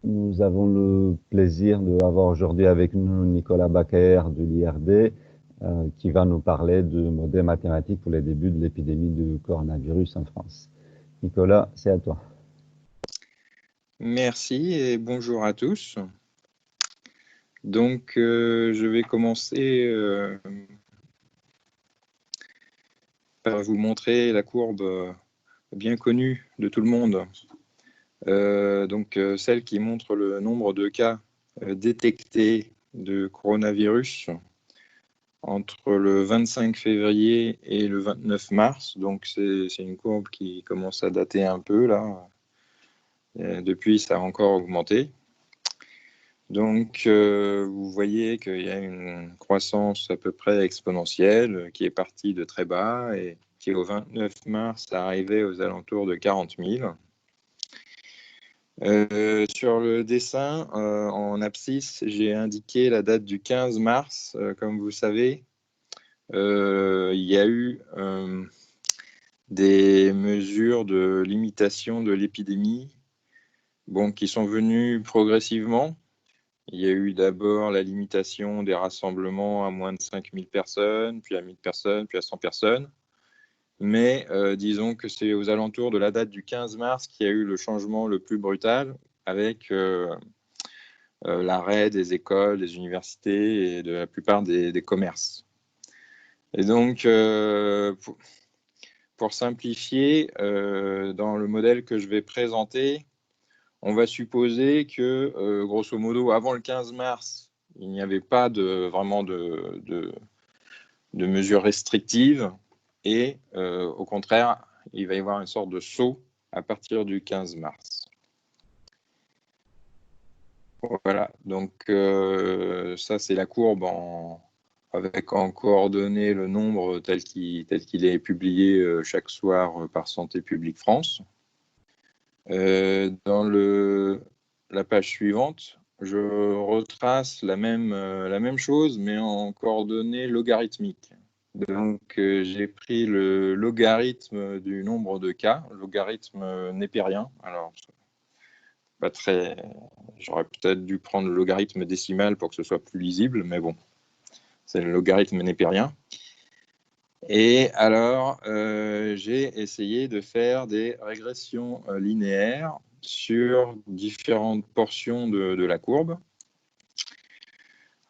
Nous avons le plaisir d'avoir aujourd'hui avec nous Nicolas Bacquer de l'IRD qui va nous parler de modèles mathématiques pour les débuts de l'épidémie de coronavirus en France. Nicolas, c'est à toi. Merci et bonjour à tous. Donc, je vais commencer par vous montrer la courbe bien connue de tout le monde. Celle qui montre le nombre de cas détectés de coronavirus entre le 25 février et le 29 mars. Donc, c'est une courbe qui commence à dater un peu là. Depuis, ça a encore augmenté. Donc, vous voyez qu'il y a une croissance à peu près exponentielle qui est partie de très bas et qui, au 29 mars, arrivait aux alentours de 40 000. Sur le dessin, en abscisse, j'ai indiqué la date du 15 mars. Comme vous savez, il y a eu des mesures de limitation de l'épidémie qui sont venues progressivement. Il y a eu d'abord la limitation des rassemblements à moins de 5000 personnes, puis à 1000 personnes, puis à 100 personnes. Mais disons que c'est aux alentours de la date du 15 mars qu'il y a eu le changement le plus brutal avec l'arrêt des écoles, des universités et de la plupart des commerces. Et donc, pour simplifier, dans le modèle que je vais présenter, on va supposer que, grosso modo, avant le 15 mars, il n'y avait pas vraiment de mesures restrictives et, au contraire, il va y avoir une sorte de saut à partir du 15 mars. Voilà, donc ça, c'est la courbe avec en coordonnées le nombre tel qu'il est publié chaque soir par Santé publique France. Dans la page suivante, je retrace la même chose, mais en coordonnées logarithmiques. Donc, j'ai pris le logarithme du nombre de cas, logarithme népérien. Alors, pas très. J'aurais peut-être dû prendre le logarithme décimal pour que ce soit plus lisible, mais bon, c'est le logarithme népérien. Et alors, j'ai essayé de faire des régressions linéaires sur différentes portions de la courbe.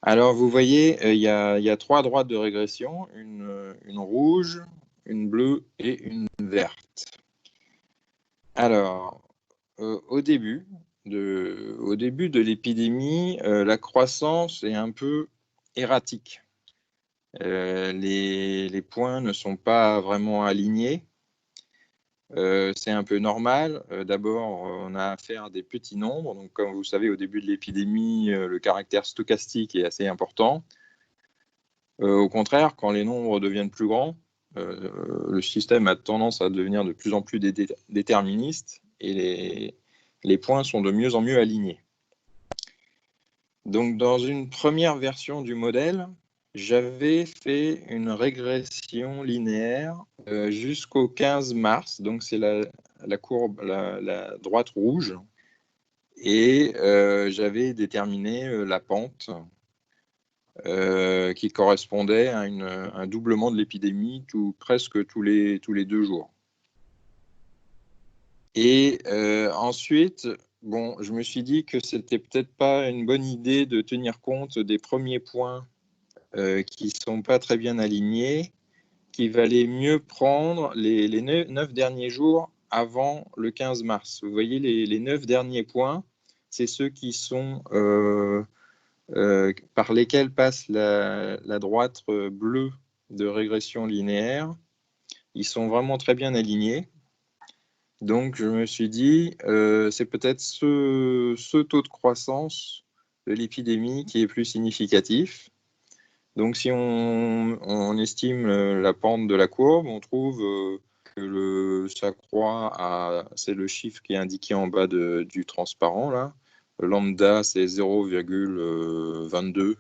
Alors, vous voyez, il y a 3 droites de régression, une rouge, une bleue et une verte. Alors, au début de l'épidémie, la croissance est un peu erratique. Les points ne sont pas vraiment alignés. C'est un peu normal. D'abord, on a affaire à des petits nombres. Donc, comme vous savez, au début de l'épidémie, le caractère stochastique est assez important. Au contraire, quand les nombres deviennent plus grands, le système a tendance à devenir de plus en plus déterministe et les points sont de mieux en mieux alignés. Donc, dans une première version du modèle, j'avais fait une régression linéaire jusqu'au 15 mars, donc c'est la courbe, la droite rouge, et j'avais déterminé la pente qui correspondait à un doublement de l'épidémie presque tous les 2 jours. Et ensuite, je me suis dit que c'était peut-être pas une bonne idée de tenir compte des premiers points qui ne sont pas très bien alignés, qu'il valait mieux prendre les 9 derniers jours avant le 15 mars. Vous voyez, les 9 derniers points, c'est ceux qui sont par lesquels passe la droite bleue de régression linéaire. Ils sont vraiment très bien alignés. Donc, je me suis dit, c'est peut-être ce taux de croissance de l'épidémie qui est plus significatif. Donc, si on estime la pente de la courbe, on trouve que ça croît c'est le chiffre qui est indiqué en bas du transparent, là. Lambda, c'est 0,22,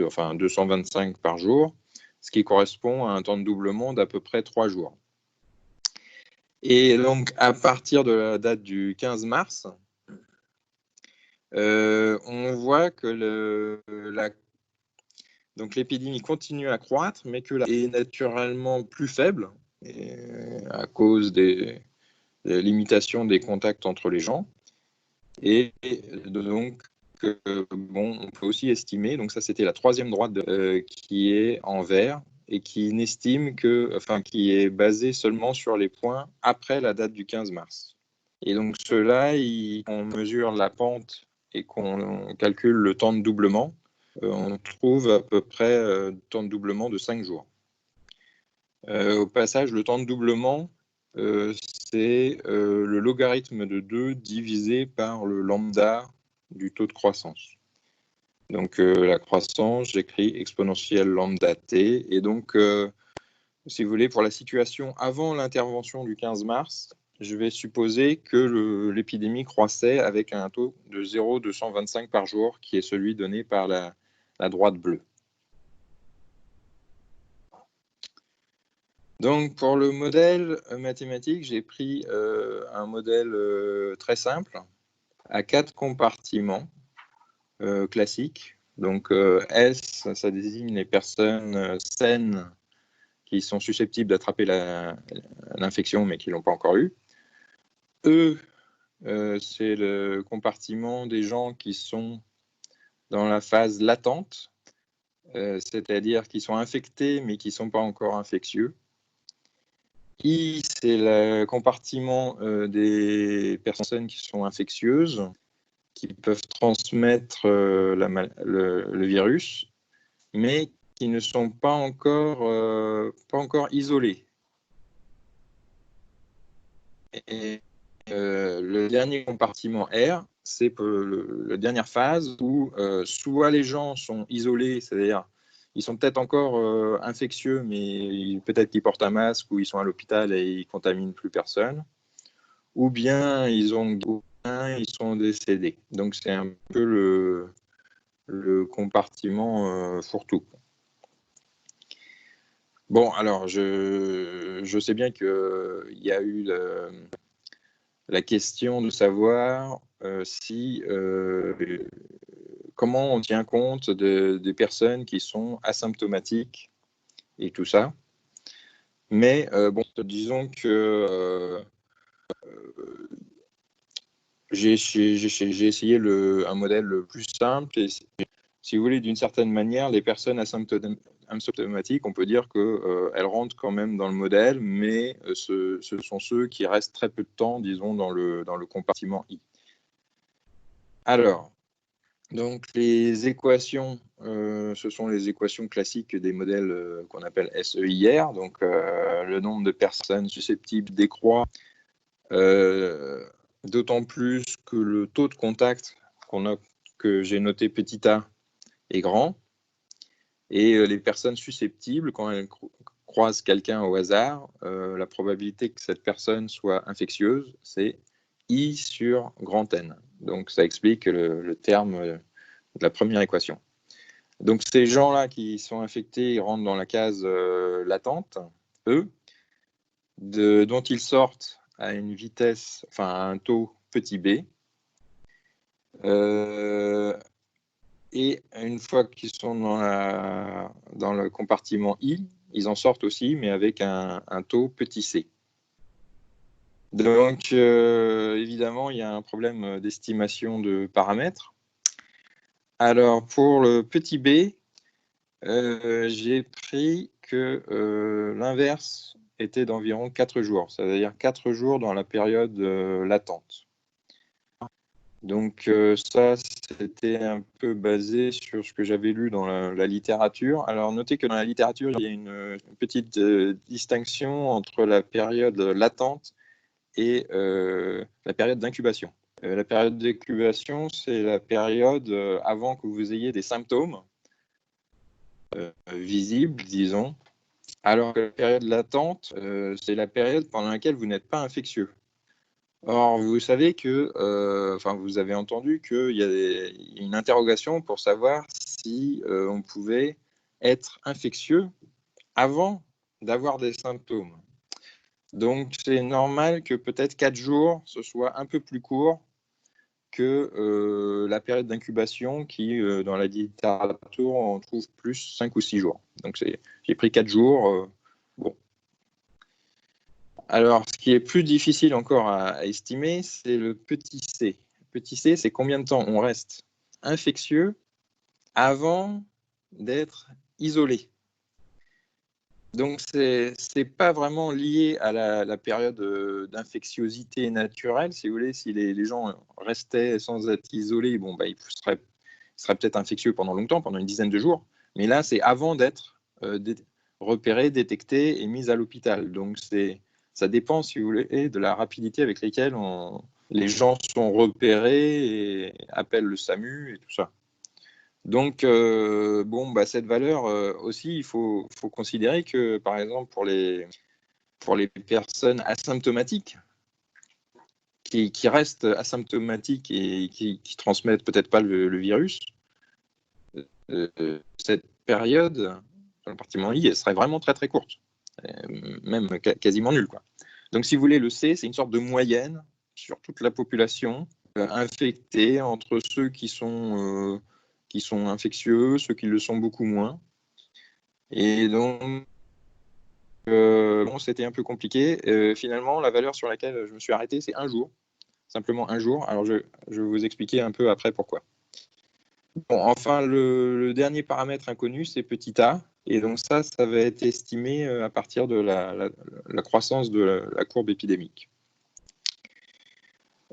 enfin 225 par jour, ce qui correspond à un temps de doublement d'à peu près 3 jours. Et donc, à partir de la date du 15 mars, on voit que l'épidémie continue à croître, mais que est naturellement plus faible à cause des limitations des contacts entre les gens. Et donc, on peut aussi estimer, donc ça c'était la troisième droite qui est en vert et qui qui est basée seulement sur les points après la date du 15 mars. Et donc ceux-là, on mesure la pente et qu'on calcule le temps de doublement, on trouve à peu près temps de doublement de 5 jours. Au passage, le temps de doublement, c'est le logarithme de 2 divisé par le lambda du taux de croissance. Donc la croissance, j'écris exponentielle lambda t. Et donc, si vous voulez, pour la situation avant l'intervention du 15 mars, je vais supposer que l'épidémie croissait avec un taux de 0,225 par jour, qui est celui donné par la droite bleue. Donc, pour le modèle mathématique, j'ai pris un modèle très simple à 4 compartiments classiques. Donc, S, ça désigne les personnes saines qui sont susceptibles d'attraper l'infection, mais qui ne l'ont pas encore eu. E, c'est le compartiment des gens qui sont dans la phase latente, c'est-à-dire qui sont infectés, mais qui ne sont pas encore infectieux. I, c'est le compartiment des personnes qui sont infectieuses, qui peuvent transmettre le virus, mais qui ne sont pas encore isolés. Et le dernier compartiment R, c'est la dernière phase où soit les gens sont isolés, c'est-à-dire ils sont peut-être encore infectieux, mais peut-être qu'ils portent un masque ou ils sont à l'hôpital et ils contaminent plus personne, ou bien ils sont décédés. Donc c'est un peu le compartiment fourre-tout. Bon, alors je sais bien qu'il y a eu la question de savoir comment on tient compte des personnes qui sont asymptomatiques et tout ça. Mais disons que j'ai essayé un modèle le plus simple. Et si vous voulez, d'une certaine manière, les personnes asymptomatiques, on peut dire qu'elles rentrent quand même dans le modèle, mais ce sont ceux qui restent très peu de temps, disons, dans le compartiment I. Alors, donc les équations, ce sont les équations classiques des modèles qu'on appelle SEIR. Donc le nombre de personnes susceptibles décroît, d'autant plus que le taux de contact que j'ai noté petit a est grand. Et les personnes susceptibles, quand elles croisent quelqu'un au hasard, la probabilité que cette personne soit infectieuse, c'est I sur grand N. Donc ça explique le terme de la première équation. Donc ces gens-là qui sont infectés rentrent dans la case latente, E, dont ils sortent à une vitesse, enfin à un taux petit b. Et une fois qu'ils sont dans le compartiment I, ils en sortent aussi, mais avec un taux petit c. Donc, évidemment, il y a un problème d'estimation de paramètres. Alors, pour le petit b, j'ai pris que l'inverse était d'environ 4 jours, c'est-à-dire 4 jours dans la période latente. Donc ça, c'était un peu basé sur ce que j'avais lu dans la littérature. Alors notez que dans la littérature, il y a une petite distinction entre la période latente et la période d'incubation. La période d'incubation, c'est la période avant que vous ayez des symptômes visibles, disons, alors que la période latente, c'est la période pendant laquelle vous n'êtes pas infectieux. Or, vous savez que, vous avez entendu qu'il y a une interrogation pour savoir si on pouvait être infectieux avant d'avoir des symptômes. Donc, c'est normal que peut-être 4 jours, ce soit un peu plus court que la période d'incubation qui, dans la littérature, on trouve plus 5 ou 6 jours. Donc, j'ai pris 4 jours. Bon. Alors, ce qui est plus difficile encore à estimer, c'est le petit c. Le petit c, c'est combien de temps on reste infectieux avant d'être isolé. Donc, ce n'est pas vraiment lié à la période d'infectiosité naturelle. Si vous voulez, si les gens restaient sans être isolés, bon, bah, ils seraient peut-être infectieux pendant longtemps, pendant une dizaine de jours. Mais là, c'est avant d'être repérés, détectés et mis à l'hôpital. Donc, ça dépend, si vous voulez, de la rapidité avec laquelle les gens sont repérés et appellent le SAMU et tout ça. Donc, bon, bah, cette valeur aussi, il faut considérer que, par exemple, pour les personnes asymptomatiques, qui restent asymptomatiques et qui transmettent peut-être pas le virus, cette période, dans le compartiment I, elle serait vraiment très très courte, même quasiment nulle, quoi. Donc, si vous voulez, le C, c'est une sorte de moyenne sur toute la population infectée entre ceux qui sont infectieux, ceux qui le sont beaucoup moins. Et donc, bon, c'était un peu compliqué. Finalement, la valeur sur laquelle je me suis arrêté, c'est un jour, simplement un jour. Alors, je vais vous expliquer un peu après pourquoi. Bon, enfin, le dernier paramètre inconnu, c'est petit a. Et donc ça va être estimé à partir de la croissance de la courbe épidémique.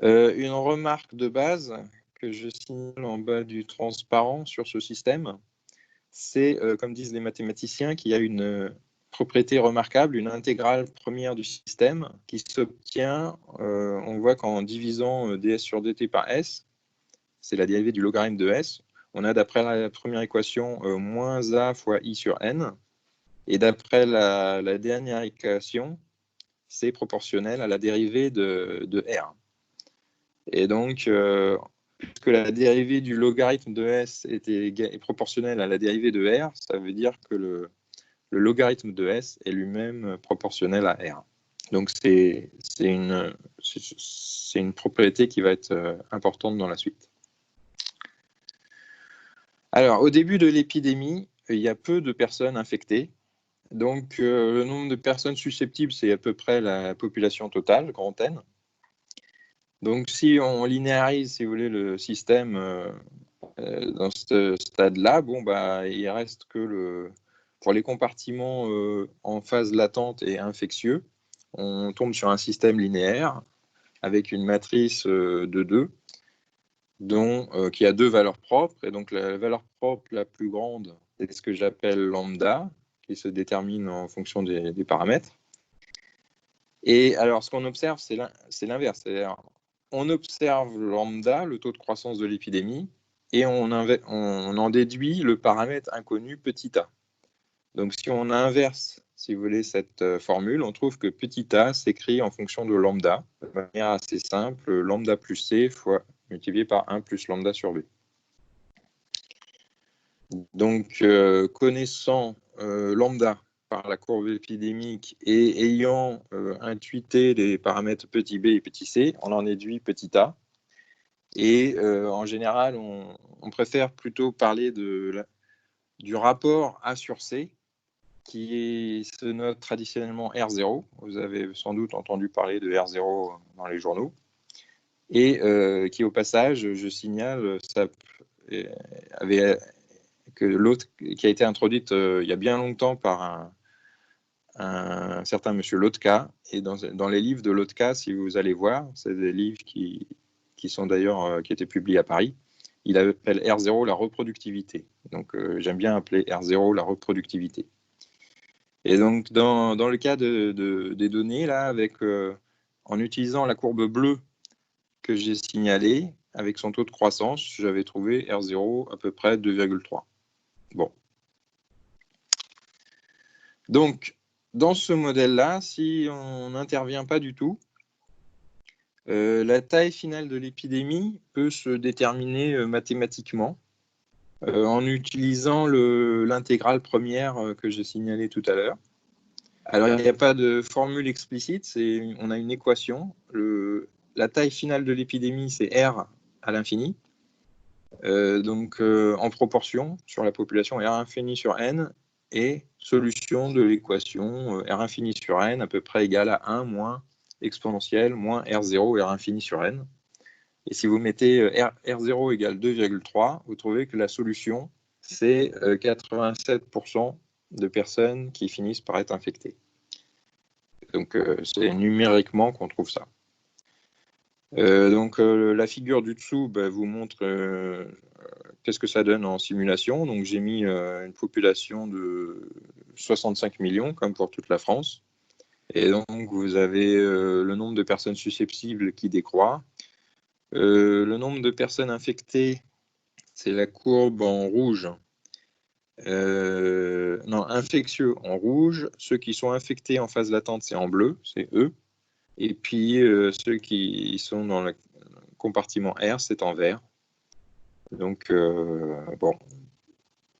Une remarque de base que je signale en bas du transparent sur ce système, c'est, comme disent les mathématiciens, qu'il y a une propriété remarquable, une intégrale première du système qui s'obtient, on voit qu'en divisant ds sur dt par s, c'est la dérivée du logarithme de s, on a d'après la première équation moins a fois i sur n, et d'après la dernière équation, c'est proportionnel à la dérivée de r. Et donc, puisque la dérivée du logarithme de s est proportionnelle à la dérivée de r, ça veut dire que le logarithme de s est lui-même proportionnel à r. Donc, c'est une propriété qui va être importante dans la suite. Alors, au début de l'épidémie, il y a peu de personnes infectées. Donc, le nombre de personnes susceptibles, c'est à peu près la population totale, grand N. Donc, si on linéarise, si vous voulez, le système dans ce stade-là, bon, bah, il reste que pour les compartiments en phase latente et infectieux, on tombe sur un système linéaire avec une matrice de 2 qui a 2 valeurs propres. Et donc, la valeur propre la plus grande, c'est ce que j'appelle lambda, qui se détermine en fonction des paramètres. Et alors, ce qu'on observe, c'est l'inverse. C'est-à-dire, on observe lambda, le taux de croissance de l'épidémie, et on en déduit le paramètre inconnu petit a. Donc, si on inverse, si vous voulez, cette formule, on trouve que petit a s'écrit en fonction de lambda, de manière assez simple, lambda plus c fois multiplié par 1 plus lambda sur b. Donc, connaissant lambda par la courbe épidémique et ayant intuité les paramètres petit b et petit c, on en déduit petit a. Et en général, on préfère plutôt parler du rapport A sur C, qui se note traditionnellement R0. Vous avez sans doute entendu parler de R0 dans les journaux. Et qui, au passage, je signale, que l'autre qui a été introduite il y a bien longtemps par un certain monsieur Lotka. Et dans les livres de Lotka, si vous allez voir, c'est des livres qui sont d'ailleurs qui étaient publiés à Paris. Il appelle R0 la reproductivité. Donc, j'aime bien appeler R0 la reproductivité. Et donc, dans le cas des données, là, en utilisant la courbe bleue que j'ai signalée, avec son taux de croissance, j'avais trouvé R0 à peu près 2,3. Bon. Donc, dans ce modèle-là, si on n'intervient pas du tout, la taille finale de l'épidémie peut se déterminer mathématiquement en utilisant l'intégrale première que j'ai signalée tout à l'heure. Alors, il n'y a pas de formule explicite, on a une équation. La taille finale de l'épidémie, c'est R à l'infini. Donc, en proportion sur la population, R infini sur N, et solution de l'équation R infini sur N à peu près égale à 1 moins exponentielle moins R0 R infini sur N. Et si vous mettez R0 égale 2,3, vous trouvez que la solution, c'est 87% de personnes qui finissent par être infectées. Donc, c'est numériquement qu'on trouve ça. Donc, la figure du dessous vous montre qu'est-ce que ça donne en simulation. Donc, j'ai mis une population de 65 millions, comme pour toute la France. Et donc, vous avez le nombre de personnes susceptibles qui décroît. Le nombre de personnes infectées, c'est la courbe en rouge. Non, infectieux en rouge. Ceux qui sont infectés en phase latente, c'est en bleu, c'est eux. Et puis, ceux qui sont dans le compartiment R, c'est en vert. Donc,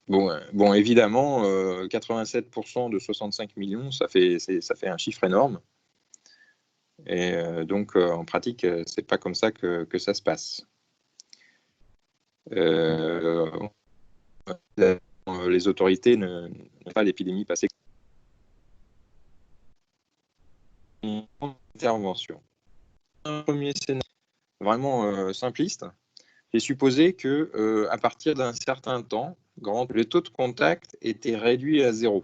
bon, évidemment, 87% de 65 millions, ça fait un chiffre énorme. Et donc, en pratique, c'est pas comme ça que ça se passe. Les autorités ne pas l'épidémie passer. Intervention. Un premier scénario vraiment simpliste. J'ai supposé que à partir d'un certain temps, le taux de contact était réduit à 0.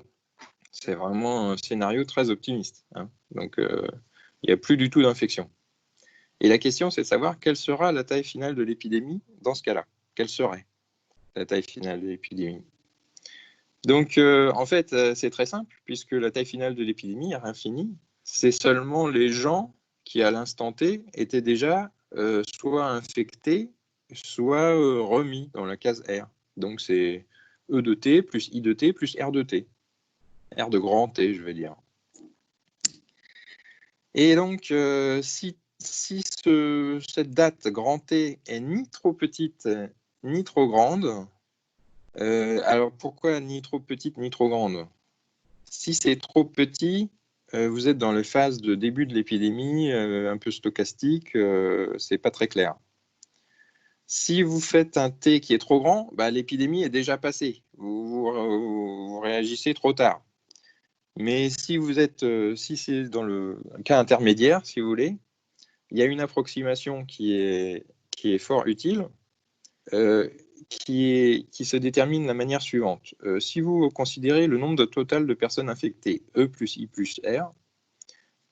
C'est vraiment un scénario très optimiste. Hein. Donc, il n'y a plus du tout d'infection. Et la question, c'est de savoir quelle sera la taille finale de l'épidémie dans ce cas-là. Quelle serait la taille finale de l'épidémie? Donc, en fait, c'est très simple, puisque la taille finale de l'épidémie, R infini, c'est seulement les gens qui, à l'instant T, étaient déjà soit infectés, soit remis dans la case R. Donc, c'est E de T plus I de T plus R de T. R de grand T, je veux dire. Et donc, si cette date grand T est ni trop petite, ni trop grande, alors pourquoi ni trop petite, ni trop grande? Si c'est trop petit, vous êtes dans les phases de début de l'épidémie, un peu stochastique, c'est pas très clair. Si vous faites un T qui est trop grand, l'épidémie est déjà passée. Vous réagissez trop tard. Mais si c'est dans le cas intermédiaire, si vous voulez, il y a une approximation qui est fort utile, qui se détermine de la manière suivante. Si vous considérez le nombre total de personnes infectées, E plus I plus R,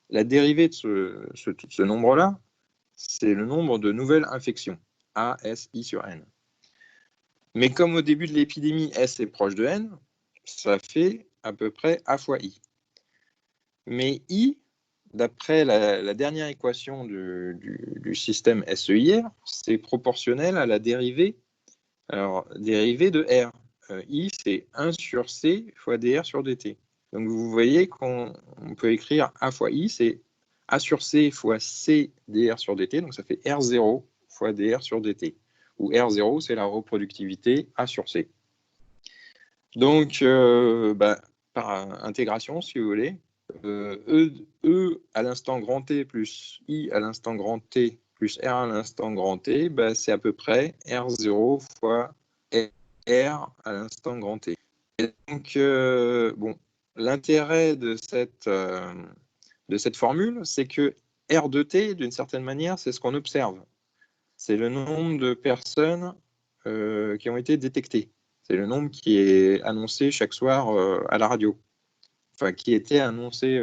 la dérivée de ce nombre-là, c'est le nombre de nouvelles infections, A, S, I sur N. Mais comme au début de l'épidémie, S est proche de N, ça fait à peu près A fois I. Mais I, d'après la dernière équation du système SEIR, c'est proportionnel à la dérivée, dérivée de R. I, c'est 1 sur C fois dr sur dt. Donc vous voyez qu'on peut écrire A fois I, c'est A sur C fois C dr sur dt, donc ça fait R0 fois dr sur dt. Où R0, c'est la reproductivité A sur C. Donc, par intégration, si vous voulez, E à l'instant grand T plus I à l'instant grand T plus R à l'instant grand T, c'est à peu près R0 fois R à l'instant grand T. Et donc, l'intérêt de cette formule, c'est que R de T, d'une certaine manière, c'est ce qu'on observe. C'est le nombre de personnes qui ont été détectées. C'est le nombre qui est annoncé chaque soir à la radio. Enfin, qui était annoncé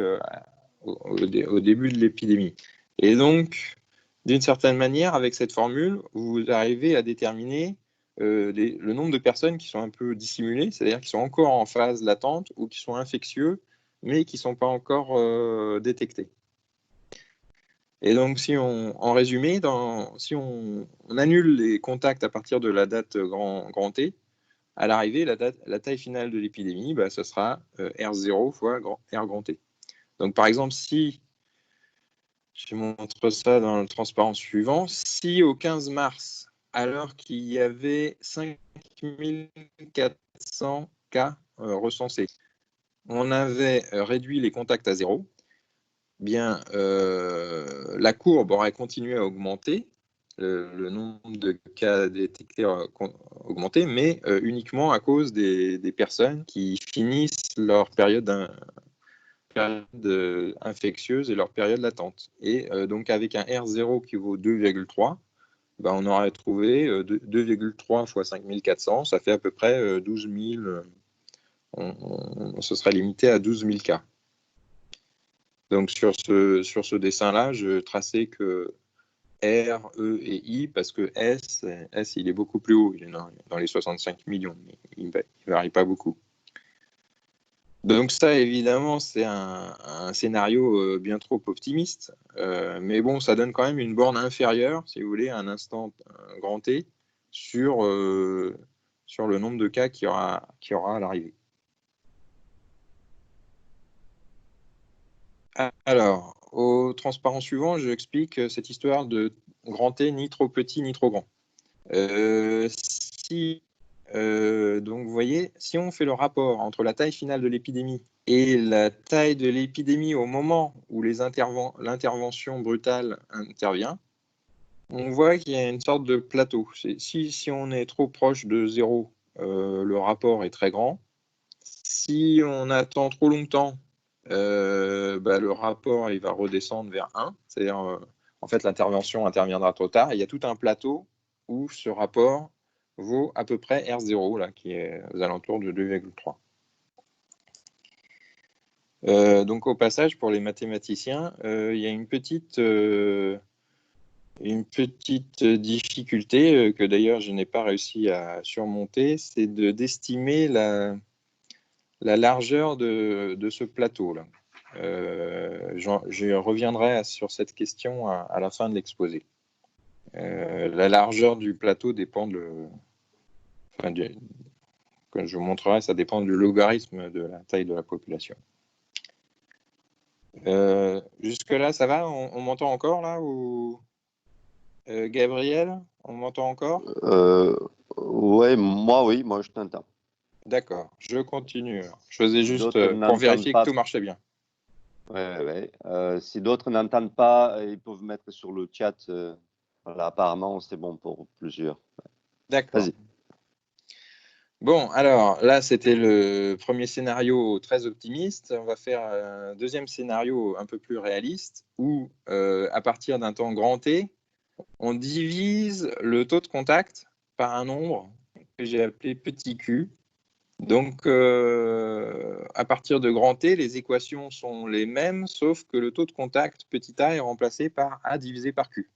au début de l'épidémie. Et donc, d'une certaine manière, avec cette formule, vous arrivez à déterminer le nombre de personnes qui sont un peu dissimulées, c'est-à-dire qui sont encore en phase latente ou qui sont infectieux, mais qui ne sont pas encore détectés. Et donc, en résumé, si on annule les contacts à partir de la date grand T, à l'arrivée, la taille finale de l'épidémie, ce sera R0 fois R grand T. Donc, par exemple, si, je montre ça dans le transparent suivant, si au 15 mars, alors qu'il y avait 5400 cas recensés, on avait réduit les contacts à 0, bien, la courbe aurait continué à augmenter, le nombre de cas détectés augmenté, mais uniquement à cause des personnes qui finissent leur période infectieuse et leur période latente. Et donc avec un R0 qui vaut 2,3, ben, on aurait trouvé 2,3 fois 5400, ça fait à peu près 12 000, on se serait limité à 12 000 cas. Donc sur ce dessin-là, je traçais que R, E et I, parce que S, il est beaucoup plus haut, il est dans les 65 millions, mais il ne varie pas beaucoup. Donc ça, évidemment, c'est un scénario bien trop optimiste, mais bon, ça donne quand même une borne inférieure, si vous voulez, à un instant grand T, sur le nombre de cas qu'il y aura à l'arrivée. Alors, au transparent suivant, je explique cette histoire de grand T ni trop petit ni trop grand. Donc, vous voyez, si on fait le rapport entre la taille finale de l'épidémie et la taille de l'épidémie au moment où l'intervention brutale intervient, on voit qu'il y a une sorte de plateau. Si on est trop proche de 0, le rapport est très grand. Si on attend trop longtemps, le rapport il va redescendre vers 1, c'est-à-dire en fait l'intervention interviendra trop tard. Et il y a tout un plateau où ce rapport vaut à peu près R0, là, qui est aux alentours de 2,3. Donc au passage, pour les mathématiciens, il y a une petite difficulté que d'ailleurs je n'ai pas réussi à surmonter, c'est d'estimer la largeur de ce plateau-là. Je reviendrai sur cette question à la fin de l'exposé. La largeur du plateau dépend comme je vous montrerai, ça dépend du logarithme de la taille de la population. Jusque-là, ça va? On m'entend encore là ou... Gabriel, on m'entend encore? Ouais, moi je t'entends. D'accord, je continue. Je faisais Si juste d'autres pour n'entendent vérifier que pas, tout marchait bien. Si d'autres n'entendent pas, ils peuvent mettre sur le chat. Voilà, apparemment, c'est bon pour plusieurs. D'accord. Vas-y. Bon, alors là, c'était le premier scénario très optimiste. On va faire un deuxième scénario un peu plus réaliste où, à partir d'un temps grand T, on divise le taux de contact par un nombre que j'ai appelé petit q. Donc, à partir de grand T, les équations sont les mêmes, sauf que le taux de contact petit a est remplacé par a divisé par q.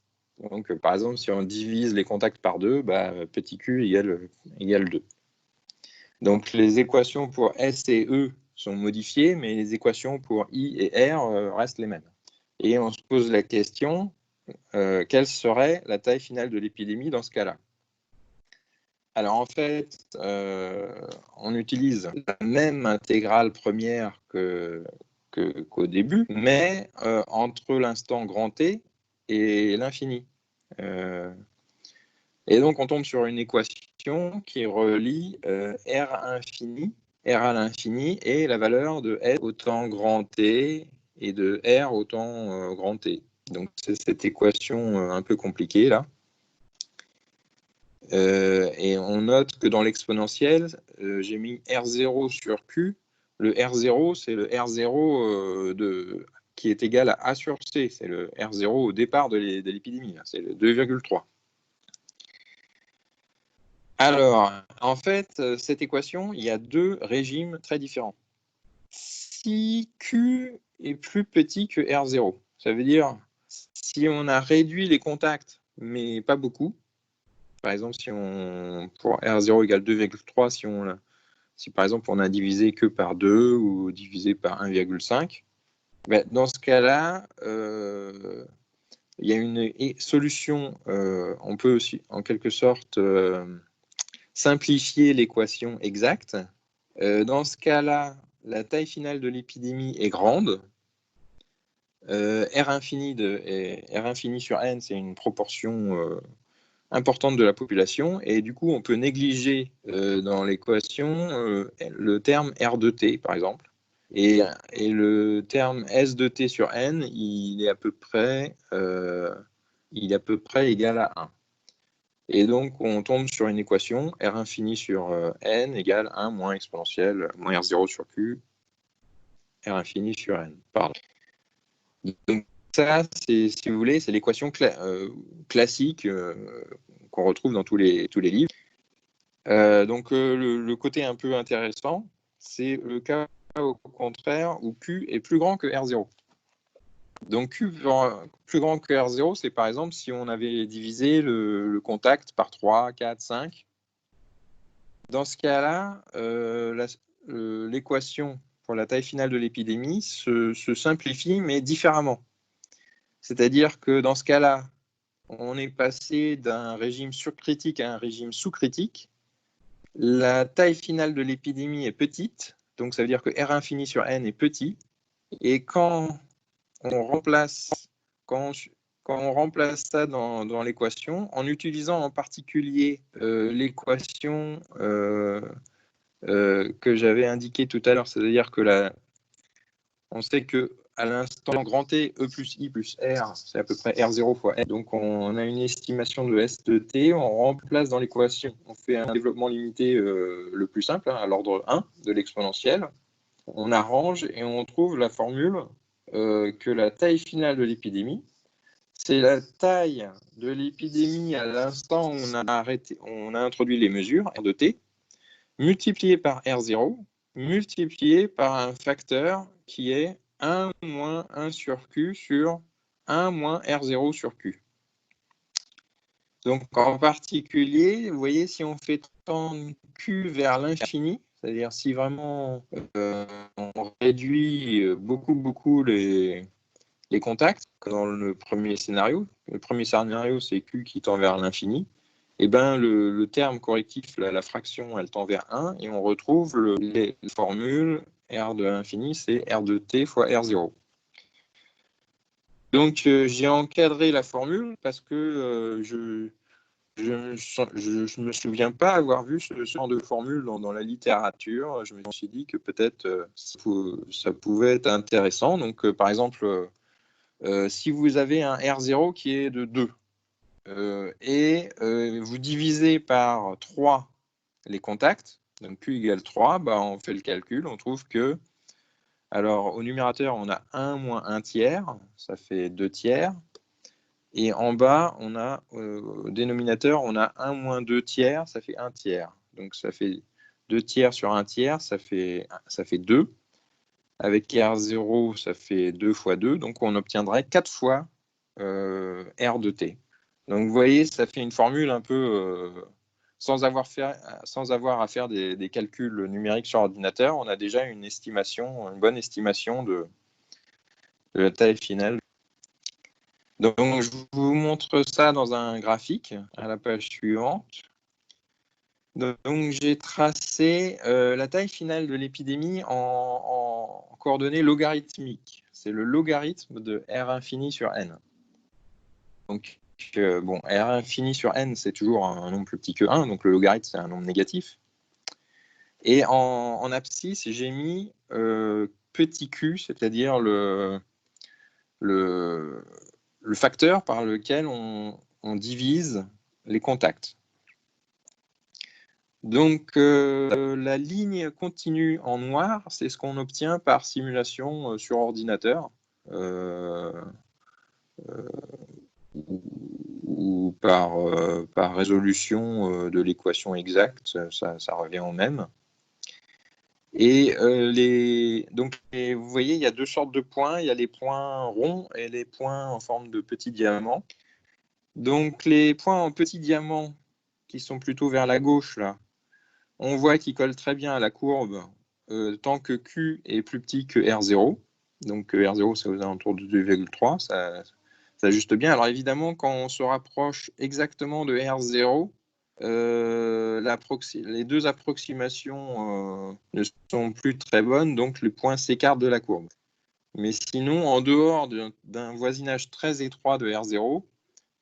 Donc, par exemple, si on divise les contacts par 2, petit q égale 2. Donc, les équations pour S et E sont modifiées, mais les équations pour I et R restent les mêmes. Et on se pose la question, quelle serait la taille finale de l'épidémie dans ce cas-là? Alors, en fait, on utilise la même intégrale première qu'au début, mais entre l'instant grand T et l'infini. Et donc, on tombe sur une équation qui relie R à l'infini et la valeur de S au temps grand T et de R au temps grand T. Donc, c'est cette équation un peu compliquée, là. Et on note que dans l'exponentielle, j'ai mis R0 sur Q. Le R0, c'est le R0 qui est égal à A sur C. C'est le R0 au départ de l'épidémie. C'est le 2,3. Alors, en fait, cette équation, il y a deux régimes très différents. Si Q est plus petit que R0, ça veut dire si on a réduit les contacts, mais pas beaucoup, par exemple, pour R0 égale 2,3, si par exemple on a divisé que par 2 ou divisé par 1,5, dans ce cas-là, il y a une solution, on peut aussi en quelque sorte simplifier l'équation exacte. Dans ce cas-là, la taille finale de l'épidémie est grande. R infini sur n, c'est une proportion importante de la population, et du coup, on peut négliger dans l'équation le terme R de t, par exemple. Et le terme S de t sur n, il est à peu près égal à 1. Et donc, on tombe sur une équation, R infini sur n égale 1 moins exponentielle, moins R0 sur Q, R infini sur n. Pardon. Donc, ça, si vous voulez, c'est l'équation classique qu'on retrouve dans tous les livres. Donc, le côté un peu intéressant, c'est le cas au contraire où Q est plus grand que R0. Donc, Q plus grand que R0, c'est par exemple si on avait divisé le contact par 3, 4, 5. Dans ce cas-là, l'équation pour la taille finale de l'épidémie se simplifie, mais différemment. C'est-à-dire que dans ce cas-là, on est passé d'un régime surcritique à un régime sous-critique. La taille finale de l'épidémie est petite, donc ça veut dire que R infini sur n est petit. Et quand on remplace ça dans l'équation, en utilisant en particulier l'équation que j'avais indiquée tout à l'heure, c'est-à-dire que on sait que à l'instant grand T, E plus I plus R, c'est à peu près R0 fois N. Donc on a une estimation de S de T, on remplace dans l'équation, on fait un développement limité le plus simple, à l'ordre 1 de l'exponentielle. On arrange et on trouve la formule que la taille finale de l'épidémie, c'est la taille de l'épidémie à l'instant où on a introduit les mesures, R de T, multiplié par R0, multiplié par un facteur qui est 1 moins 1 sur Q sur 1 moins R0 sur Q. Donc en particulier, vous voyez, si on fait tendre Q vers l'infini, c'est-à-dire si vraiment on réduit beaucoup les contacts, comme dans le premier scénario. Le premier scénario, c'est Q qui tend vers l'infini. Et ben le terme correctif, la fraction, elle tend vers 1, et on retrouve les formules R de l'infini, c'est R de T fois R0. Donc j'ai encadré la formule parce que je me souviens pas avoir vu ce genre de formule dans la littérature. Je me suis dit que peut-être ça pouvait être intéressant. Donc par exemple, si vous avez un R0 qui est de 2 et vous divisez par 3 les contacts, donc Q égale 3, bah, on fait le calcul, on trouve que, alors au numérateur, on a 1 moins 1 tiers, ça fait 2 tiers, et en bas, on a, au dénominateur, on a 1 moins 2 tiers, ça fait 1 tiers. Donc ça fait 2 tiers sur 1 tiers, ça fait 2. Avec R0, ça fait 2 fois 2, donc on obtiendrait 4 fois R de T. Donc vous voyez, ça fait une formule un peu sans avoir à faire des calculs numériques sur ordinateur, on a déjà une bonne estimation de la taille finale. Donc je vous montre ça dans un graphique à la page suivante. Donc j'ai tracé la taille finale de l'épidémie en coordonnées logarithmiques. C'est le logarithme de R infini sur n. Donc bon, R infini sur n, c'est toujours un nombre plus petit que 1, donc le logarithme, c'est un nombre négatif. Et en abscisse, j'ai mis petit q, c'est-à-dire le facteur par lequel on divise les contacts. Donc, la ligne continue en noir, c'est ce qu'on obtient par simulation sur ordinateur ou par résolution de l'équation exacte, ça revient au même. Et donc, vous voyez, il y a deux sortes de points. Il y a les points ronds et les points en forme de petits diamants. Donc, les points en petits diamants, qui sont plutôt vers la gauche, là, on voit qu'ils collent très bien à la courbe tant que Q est plus petit que R0. Donc R0, c'est aux alentours de 2,3, ça ajuste bien. Alors évidemment, quand on se rapproche exactement de R0, les deux approximations ne sont plus très bonnes, donc les points s'écartent de la courbe. Mais sinon, en dehors d'un voisinage très étroit de R0,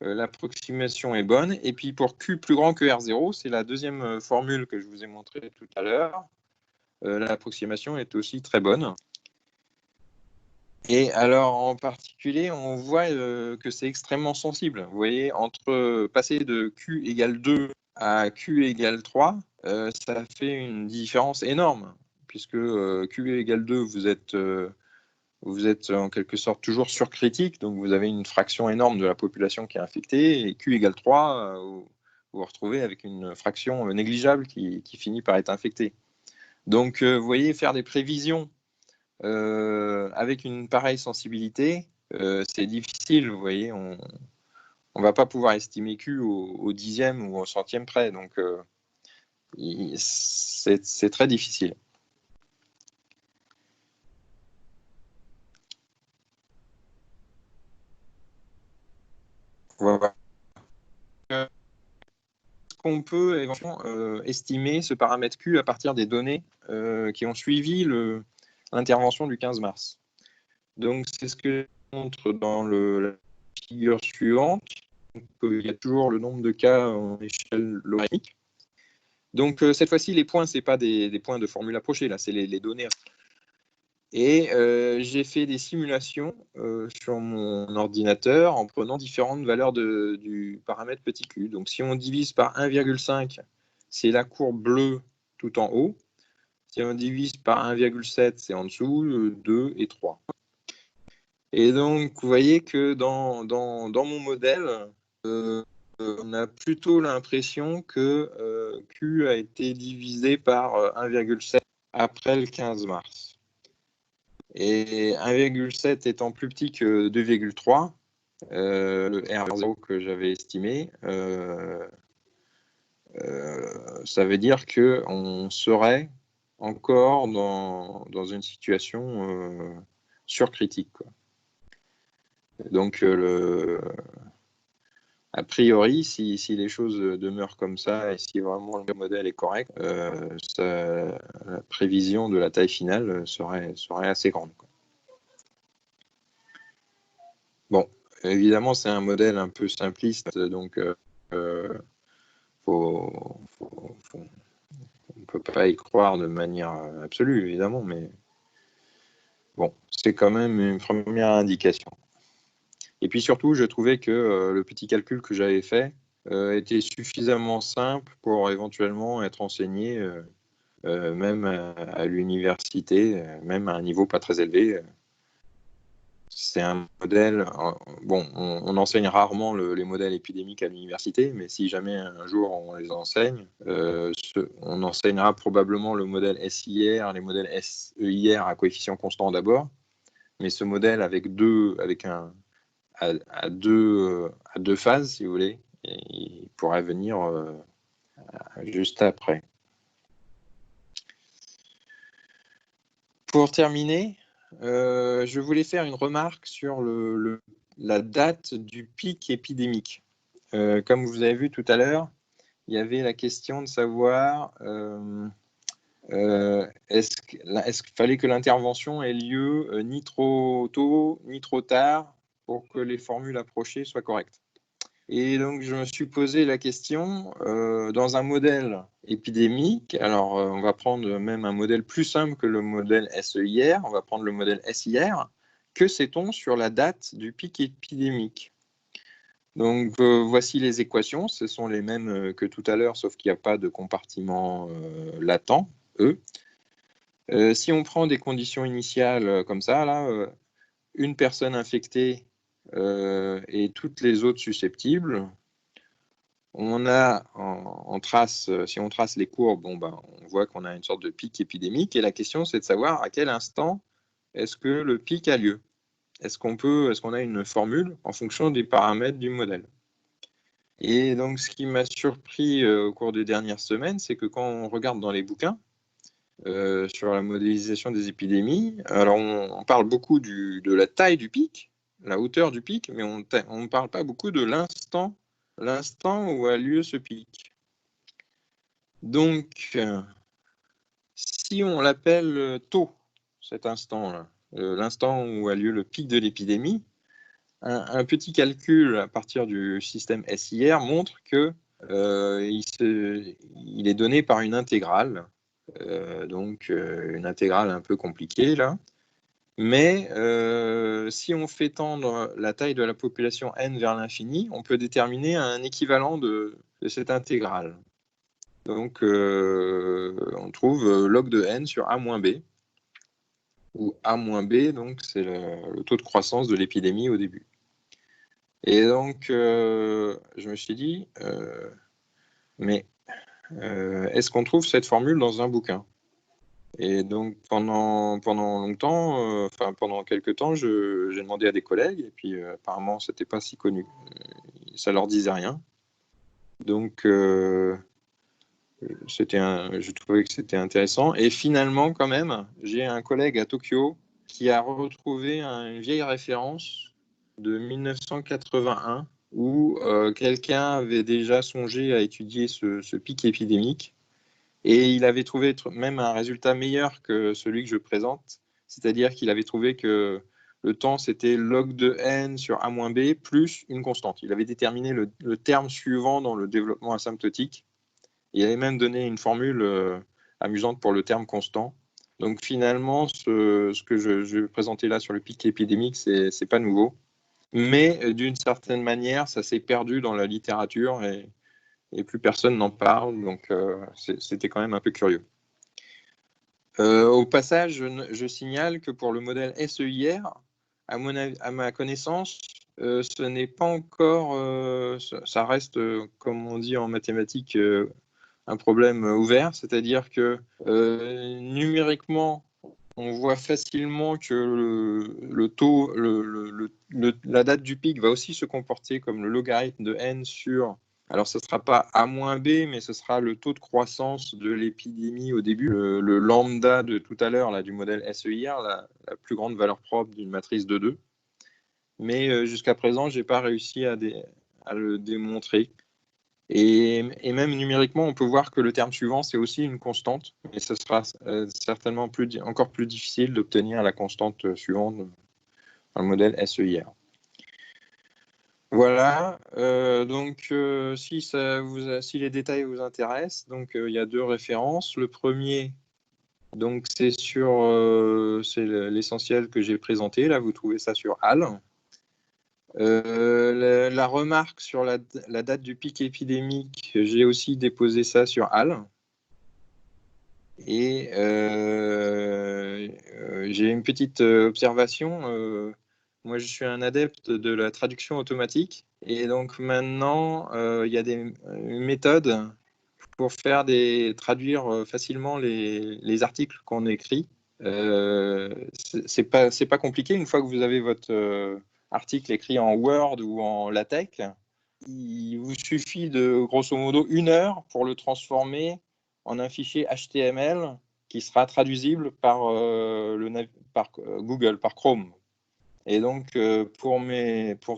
l'approximation est bonne. Et puis pour Q plus grand que R0, c'est la deuxième formule que je vous ai montrée tout à l'heure. L'approximation est aussi très bonne. Et alors, en particulier, on voit que c'est extrêmement sensible. Vous voyez, entre passer de Q égale 2 à Q égale 3, ça fait une différence énorme, puisque Q égale 2, vous êtes en quelque sorte toujours surcritique, donc vous avez une fraction énorme de la population qui est infectée, et Q égale 3, vous vous retrouvez avec une fraction négligeable qui finit par être infectée. Donc, vous voyez, faire des prévisions avec une pareille sensibilité, c'est difficile, vous voyez, on ne va pas pouvoir estimer Q au dixième ou au centième près, donc c'est très difficile. Voilà. On peut éventuellement estimer ce paramètre Q à partir des données qui ont suivi l'intervention du 15 mars. Donc, c'est ce que je montre dans la figure suivante. Donc, il y a toujours le nombre de cas en échelle logarithmique. Donc, cette fois-ci, les points, ce n'est pas des points de formule approchée, là, c'est les données. Et j'ai fait des simulations sur mon ordinateur en prenant différentes valeurs du paramètre petit q. Donc, si on divise par 1,5, c'est la courbe bleue tout en haut. Si on divise par 1,7, c'est en dessous, 2 et 3. Et donc, vous voyez que dans mon modèle, on a plutôt l'impression que Q a été divisé par 1,7 après le 15 mars. Et 1,7 étant plus petit que 2,3, le R0 que j'avais estimé, ça veut dire qu'on serait encore dans une situation surcritique, quoi. Donc, a priori, si les choses demeurent comme ça et si vraiment le modèle est correct, la prévision de la taille finale serait assez grande, quoi. Bon, évidemment, c'est un modèle un peu simpliste, donc on ne peut pas y croire de manière absolue, évidemment, mais bon, c'est quand même une première indication. Et puis surtout, je trouvais que le petit calcul que j'avais fait était suffisamment simple pour éventuellement être enseigné même à l'université, même à un niveau pas très élevé. C'est un modèle, bon, on enseigne rarement les modèles épidémiques à l'université, mais si jamais un jour on les enseigne, on enseignera probablement le modèle SIR, les modèles SEIR à coefficient constant d'abord, mais ce modèle avec deux phases, si vous voulez, il pourrait venir juste après. Pour terminer, je voulais faire une remarque sur la date du pic épidémique. Comme vous avez vu tout à l'heure, il y avait la question de savoir est-ce qu'il fallait que l'intervention ait lieu ni trop tôt ni trop tard pour que les formules approchées soient correctes. Et donc, je me suis posé la question, dans un modèle épidémique, alors on va prendre même un modèle plus simple que le modèle SEIR, on va prendre le modèle SIR, que sait-on sur la date du pic épidémique? Donc, voici les équations, ce sont les mêmes que tout à l'heure, sauf qu'il n'y a pas de compartiment latent, E. Si on prend des conditions initiales comme ça, là, une personne infectée et toutes les autres susceptibles, on a si on trace les courbes, on voit qu'on a une sorte de pic épidémique, et la question c'est de savoir à quel instant est-ce que le pic a lieu. Est-ce qu'on a une formule en fonction des paramètres du modèle? Et donc ce qui m'a surpris au cours des dernières semaines, c'est que quand on regarde dans les bouquins sur la modélisation des épidémies, alors on parle beaucoup de la taille du pic, la hauteur du pic, mais on ne parle pas beaucoup de l'instant où a lieu ce pic. Donc, si on l'appelle tôt, cet instant-là, l'instant où a lieu le pic de l'épidémie, un petit calcul à partir du système SIR montre que il est donné par une intégrale, donc une intégrale un peu compliquée là, Mais si on fait tendre la taille de la population n vers l'infini, on peut déterminer un équivalent de cette intégrale. Donc, on trouve log de n sur a moins b, où a moins b, donc c'est le taux de croissance de l'épidémie au début. Et donc, je me suis dit, mais est-ce qu'on trouve cette formule dans un bouquin? Et donc, pendant longtemps, pendant quelques temps, j'ai demandé à des collègues, et puis apparemment, c'était pas si connu. Ça leur disait rien. Donc, je trouvais que c'était intéressant. Et finalement, quand même, j'ai un collègue à Tokyo qui a retrouvé une vieille référence de 1981 où quelqu'un avait déjà songé à étudier ce pic épidémique. Et il avait trouvé même un résultat meilleur que celui que je présente, c'est-à-dire qu'il avait trouvé que le temps, c'était log de n sur a moins b plus une constante. Il avait déterminé le terme suivant dans le développement asymptotique. Il avait même donné une formule amusante pour le terme constant. Donc finalement, ce que je vais présenter là sur le pic épidémique, c'est pas nouveau. Mais d'une certaine manière, ça s'est perdu dans la littérature et plus personne n'en parle, donc c'était quand même un peu curieux. Au passage, je signale que pour le modèle SEIR, à ma connaissance, ce n'est pas encore, ça reste, comme on dit en mathématiques, un problème ouvert, c'est-à-dire que numériquement, on voit facilement que le taux, la date du pic va aussi se comporter comme le logarithme de n sur, alors ce ne sera pas a moins b, mais ce sera le taux de croissance de l'épidémie au début, le lambda de tout à l'heure, du modèle SEIR, la plus grande valeur propre d'une matrice de 2. Mais jusqu'à présent, je n'ai pas réussi à le démontrer. Et même numériquement, on peut voir que le terme suivant, c'est aussi une constante, et ce sera certainement encore plus difficile d'obtenir la constante suivante dans le modèle SEIR. Voilà, donc si les détails vous intéressent, donc il y a deux références. Le premier, donc c'est l'essentiel que j'ai présenté, là vous trouvez ça sur HAL. La remarque sur la date du pic épidémique, j'ai aussi déposé ça sur HAL. Et j'ai une petite observation. Moi, je suis un adepte de la traduction automatique. Et donc maintenant, il y a une méthode pour traduire facilement les articles qu'on écrit. C'est pas compliqué. Une fois que vous avez votre article écrit en Word ou en LaTeX, il vous suffit de, grosso modo, 1 heure pour le transformer en un fichier HTML qui sera traduisible par Google, par Chrome. Et donc, pour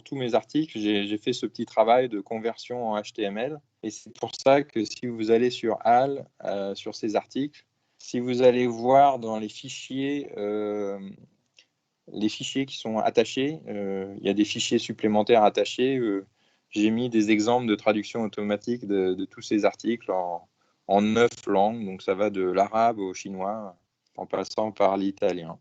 tous mes articles, j'ai fait ce petit travail de conversion en HTML. Et c'est pour ça que si vous allez sur HAL, sur ces articles, si vous allez voir dans les fichiers qui sont attachés, il y a des fichiers supplémentaires attachés. J'ai mis des exemples de traduction automatique de tous ces articles en 9 langues. Donc, ça va de l'arabe au chinois, en passant par l'italien.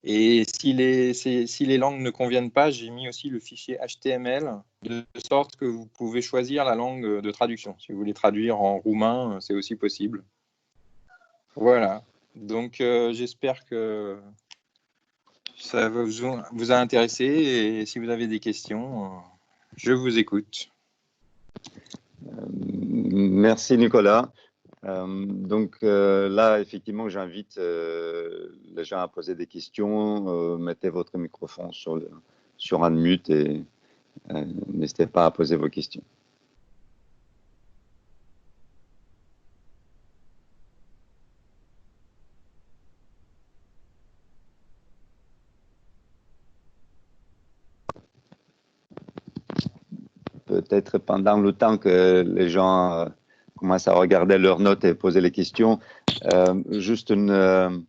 Et si les langues ne conviennent pas, j'ai mis aussi le fichier HTML de sorte que vous pouvez choisir la langue de traduction. Si vous voulez traduire en roumain, c'est aussi possible. Voilà. Donc, j'espère que ça vous a intéressé. Et si vous avez des questions, je vous écoute. Merci Nicolas. Donc là, effectivement, j'invite les gens à poser des questions. Mettez votre microphone sur unmute et n'hésitez pas à poser vos questions. Peut-être pendant le temps que les gens commencent à regarder leurs notes et poser les questions, juste une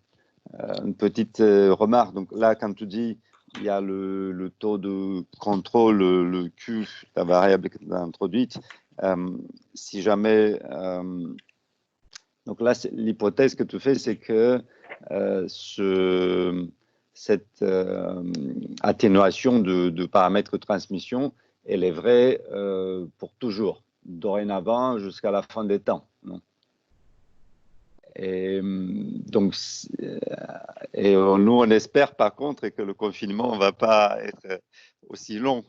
petite remarque. Donc là, quand tu dis il y a le taux de contrôle, le Q, la variable que tu as introduite, si jamais... donc là, l'hypothèse que tu fais, c'est que cette atténuation de paramètres de transmission, elle est vraie pour toujours, dorénavant jusqu'à la fin des temps. Non? Et donc, nous, on espère par contre que le confinement ne va pas être aussi long.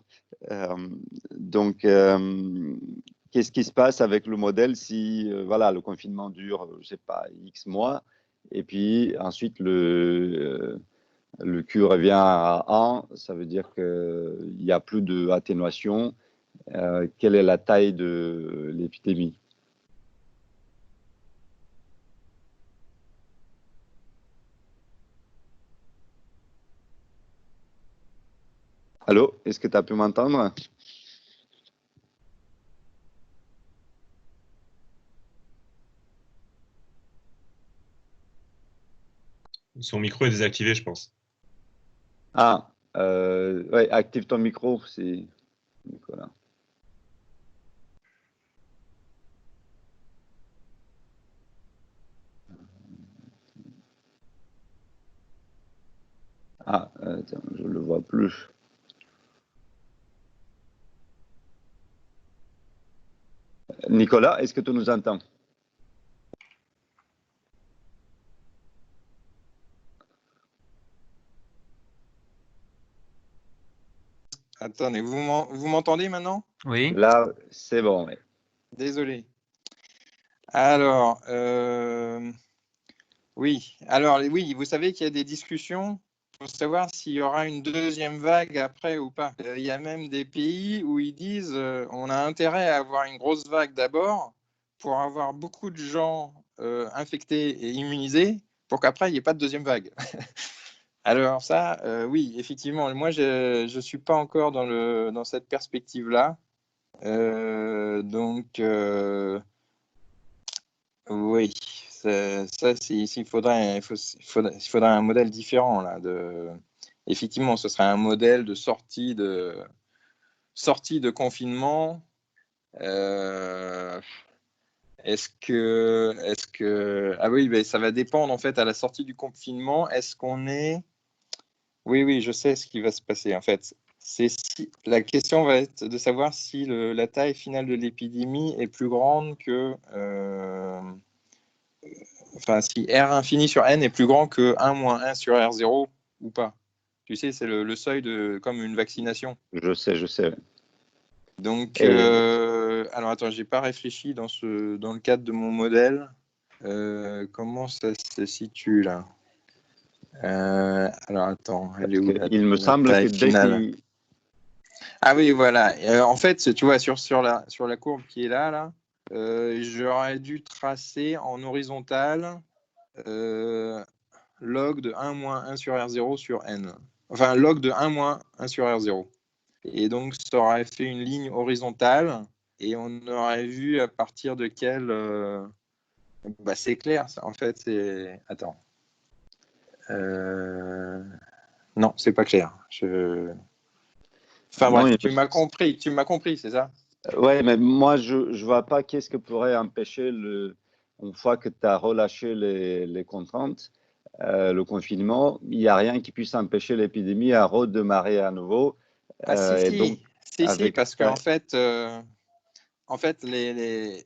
Donc, qu'est-ce qui se passe avec le modèle si voilà, le confinement dure, je ne sais pas, X mois, et puis ensuite le Q revient à 1, ça veut dire qu'il n'y a plus d'atténuation. Quelle est la taille de l'épidémie? Allô, est-ce que tu as pu m'entendre? Son micro est désactivé, je pense. Ah, ouais, active ton micro, c'est Nicolas. Ah, tiens, je ne le vois plus. Nicolas, est-ce que tu nous entends? Attendez, vous m'entendez maintenant? Oui. Là, c'est bon. Ouais. Désolé. Alors, oui. Alors, oui, vous savez qu'il y a des discussions pour savoir s'il y aura une deuxième vague après ou pas. Il y a même des pays où ils disent on a intérêt à avoir une grosse vague d'abord pour avoir beaucoup de gens infectés et immunisés pour qu'après, il n'y ait pas de deuxième vague. Alors ça, oui, effectivement, moi, je ne suis pas encore dans cette perspective-là. Donc, oui, il faudrait un modèle différent là. Effectivement, ce serait un modèle de sortie de confinement. Est-ce que ah oui, mais ça va dépendre en fait à la sortie du confinement. Est-ce qu'on est Oui, je sais ce qui va se passer en fait. La question va être de savoir si la taille finale de l'épidémie est plus grande que enfin, si R infini sur N est plus grand que 1 moins 1 sur R0 ou pas. Tu sais, c'est le seuil comme une vaccination. Je sais. Donc, alors attends, j'ai pas réfléchi dans le cadre de mon modèle. Comment ça se situe là? Alors attends, elle est où il me semble que dès qu'il... Ah oui, voilà. En fait, tu vois, sur la courbe qui est là, j'aurais dû tracer en horizontal log de 1 moins 1 sur R0 sur N. Enfin, log de 1 moins 1 sur R0. Et donc, ça aurait fait une ligne horizontale et on aurait vu à partir de quel... c'est clair, ça. En fait, c'est... Attends. Non, c'est pas clair. Enfin bref, tu m'as compris, c'est ça? Oui, mais moi, je ne vois pas qu'est-ce que pourrait empêcher, une fois que tu as relâché les contraintes, le confinement, il n'y a rien qui puisse empêcher l'épidémie à redémarrer à nouveau. Si, donc, parce qu'en fait,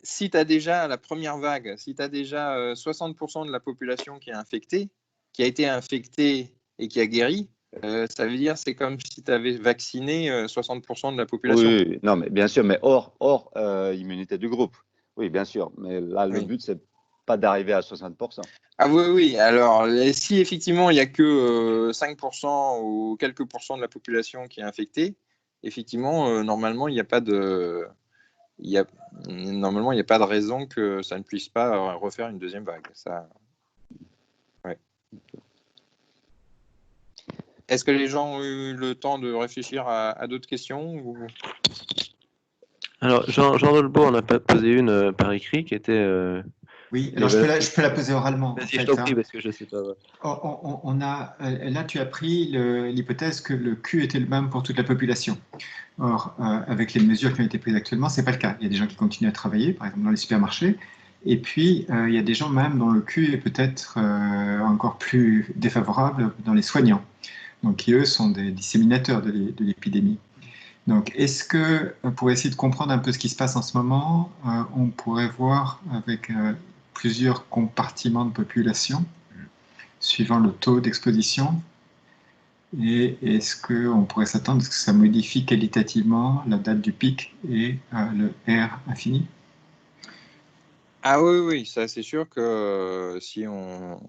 si tu as déjà la première vague, si tu as déjà 60% de la population qui est infectée, qui a été infectée et qui a guéri, ça veut dire c'est comme si tu avais vacciné 60% de la population. Oui, non, mais bien sûr, mais hors immunité du groupe. Oui, bien sûr. Mais là, le but, c'est pas d'arriver à 60%. Ah oui. Alors, si effectivement, il n'y a que 5% ou quelques pourcents de la population qui est infectée, effectivement, normalement, il n'y a pas de... Normalement, il n'y a pas de raison que ça ne puisse pas refaire une deuxième vague. Ça... Ouais. Est-ce que les gens ont eu le temps de réfléchir à d'autres questions ou... Alors, Jean Dolbeau en a posé une par écrit qui était... Oui, alors je peux la poser oralement. Vas-y, je t'en prie, parce que je ne sais pas. Là, tu as pris l'hypothèse que le Q était le même pour toute la population. Or, avec les mesures qui ont été prises actuellement, ce n'est pas le cas. Il y a des gens qui continuent à travailler, par exemple dans les supermarchés, Et puis, il y a des gens même dont le Q est peut-être encore plus défavorable dans les soignants, donc qui, eux, sont des disséminateurs de l'épidémie. Donc, est-ce que, pour essayer de comprendre un peu ce qui se passe en ce moment, on pourrait voir avec plusieurs compartiments de population, suivant le taux d'exposition, et est-ce qu'on pourrait s'attendre à ce que ça modifie qualitativement la date du pic et le R infini? Ah oui, oui, ça c'est sûr que si on...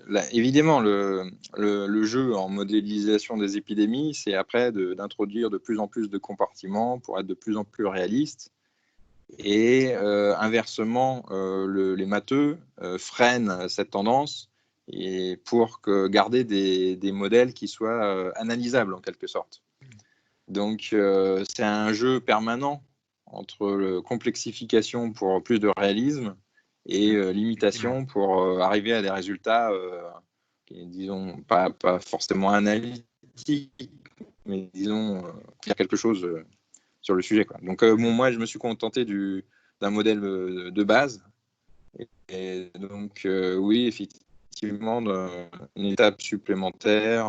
Là, évidemment, le jeu en modélisation des épidémies, c'est après d'introduire de plus en plus de compartiments pour être de plus en plus réaliste. Et inversement, les matheux freinent cette tendance et pour garder des modèles qui soient analysables en quelque sorte. Donc c'est un jeu permanent entre complexification pour plus de réalisme et limitation pour arriver à des résultats qui, disons, pas forcément analytiques, mais disons, faire quelque chose sur le sujet, quoi. Donc bon, moi, je me suis contenté d'un modèle de base. Et donc, oui, effectivement, une étape supplémentaire.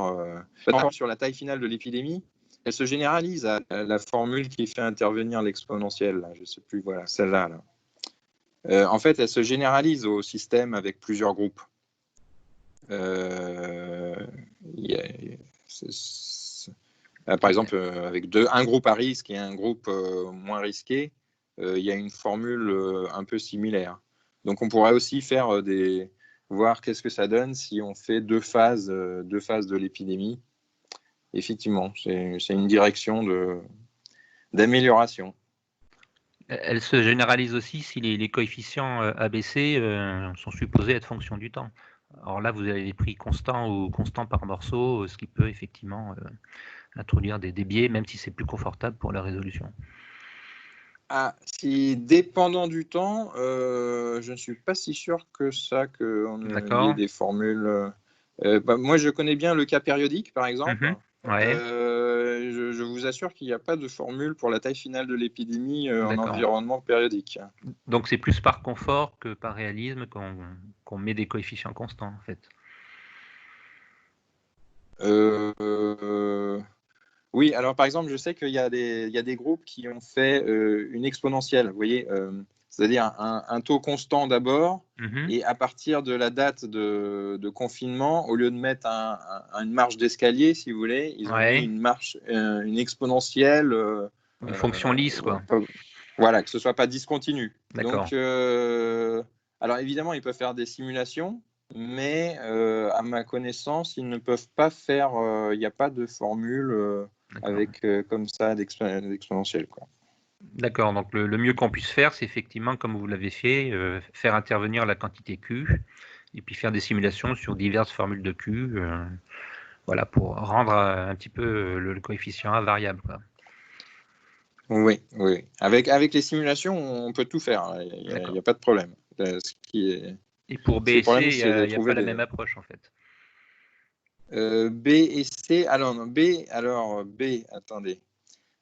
Sur la taille finale de l'épidémie, elle se généralise à la formule qui fait intervenir l'exponentielle. Là. Je ne sais plus, voilà, celle-là. Là. En fait, elle se généralise au système avec plusieurs groupes. Par exemple, avec un groupe à risque et un groupe moins risqué, il y a une formule un peu similaire. Donc, on pourrait aussi faire voir qu'est-ce que ça donne si on fait deux phases de l'épidémie. Effectivement, c'est une direction d'amélioration. Elle se généralise aussi si les coefficients ABC sont supposés être fonction du temps. Alors là, vous avez des prix constants ou constants par morceau, ce qui peut effectivement introduire des biais, même si c'est plus confortable pour la résolution. Ah, si dépendant du temps, je ne suis pas si sûr que ça, qu'on ait des formules. Moi, je connais bien le cas périodique, par exemple. Ouais. Je vous assure qu'il n'y a pas de formule pour la taille finale de l'épidémie en environnement périodique. Donc, c'est plus par confort que par réalisme qu'on met des coefficients constants, en fait. Oui, alors par exemple, je sais qu'il y a des groupes qui ont fait une exponentielle, vous voyez, c'est-à-dire un taux constant d'abord, et à partir de la date de confinement, au lieu de mettre une marche d'escalier, si vous voulez, ils ont mis une exponentielle. Une fonction lisse, quoi. Voilà, que ce ne soit pas discontinu. D'accord. Donc, alors évidemment, ils peuvent faire des simulations. Mais à ma connaissance, ils ne peuvent pas faire. Il n'y a pas de formule avec comme ça d'exponentielle. D'accord. Donc le mieux qu'on puisse faire, c'est effectivement, comme vous l'avez fait, faire intervenir la quantité Q et puis faire des simulations sur diverses formules de Q, voilà, pour rendre un petit peu le coefficient invariable, quoi. Oui, oui. Avec les simulations, on peut tout faire. Il n'y a pas de problème. Et pour B et C, il n'y a pas la même approche, en fait. B et C. Alors, non, B, attendez.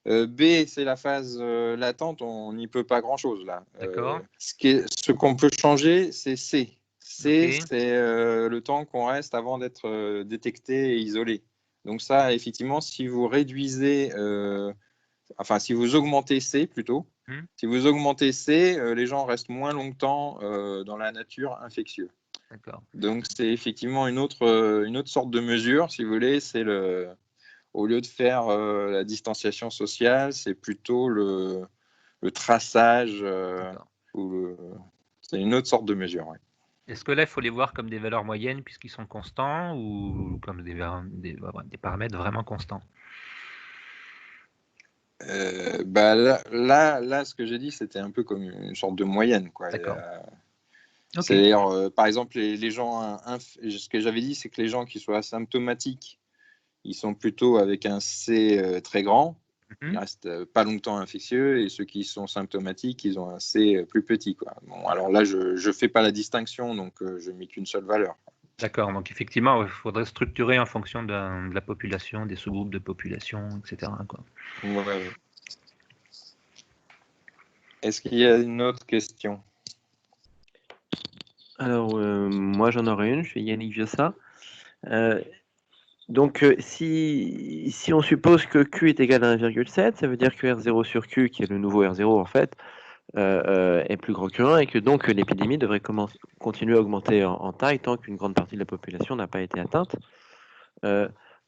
B, c'est la phase latente, on n'y peut pas grand-chose là. Ce qu'on peut changer, c'est C. C, c'est le temps qu'on reste avant d'être détecté et isolé. Donc ça, effectivement, si vous réduisez, si vous augmentez C plutôt, si vous augmentez C, les gens restent moins longtemps dans la nature infectieux. Donc c'est effectivement une autre sorte de mesure, si vous voulez, c'est au lieu de faire la distanciation sociale, c'est plutôt le traçage. C'est une autre sorte de mesure. Ouais. Est-ce que là, il faut les voir comme des valeurs moyennes puisqu'ils sont constants ou comme des paramètres vraiment constants? Là, ce que j'ai dit, c'était un peu comme une sorte de moyenne. C'est-à-dire, par exemple, les gens, ce que j'avais dit, c'est que les gens qui sont asymptomatiques, ils sont plutôt avec un C très grand, ils restent pas longtemps infectieux, et ceux qui sont symptomatiques, ils ont un C plus petit. Bon, alors là, je ne fais pas la distinction, donc je n'ai mis qu'une seule valeur. D'accord, donc effectivement, il faudrait structurer en fonction de la population, des sous-groupes de population, etc. Ouais. Est-ce qu'il y a une autre question? Alors, moi, j'en aurais une. Je suis Yannick Viossa. Donc, si on suppose que Q est égal à 1,7, ça veut dire que R0 sur Q, qui est le nouveau R0 en fait, est plus grand que 1 et que donc l'épidémie devrait continuer à augmenter en taille tant qu'une grande partie de la population n'a pas été atteinte.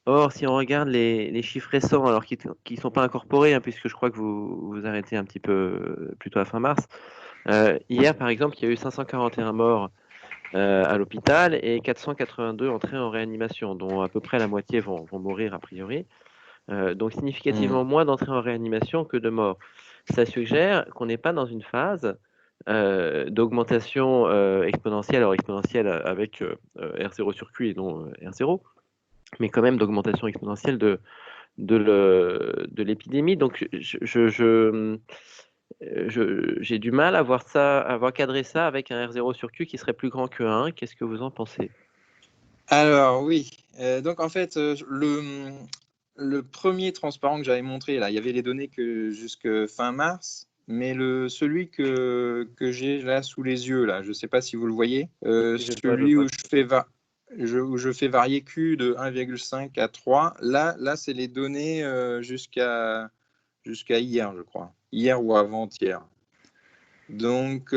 Or, si on regarde les chiffres récents, alors qui ne sont pas incorporés, hein, puisque je crois que vous arrêtez un petit peu plutôt à fin mars, hier par exemple, il y a eu 541 morts à l'hôpital et 482 entrées en réanimation, dont à peu près la moitié vont mourir a priori. Donc significativement moins d'entrées en réanimation que de morts. Ça suggère qu'on n'est pas dans une phase d'augmentation exponentielle, alors exponentielle avec R0 sur Q et non R0, mais quand même d'augmentation exponentielle de l'épidémie. Donc j'ai du mal à voir ça, à voir cadrer ça avec un R0 sur Q qui serait plus grand que 1. Qu'est-ce que vous en pensez? Alors oui, donc en fait, le premier transparent que j'avais montré, là, il y avait les données que jusque fin mars, mais celui que j'ai là sous les yeux, là, je ne sais pas si vous le voyez, celui où je fais varier Q de 1,5 à 3, là c'est les données jusqu'à hier, je crois, hier ou avant-hier. Donc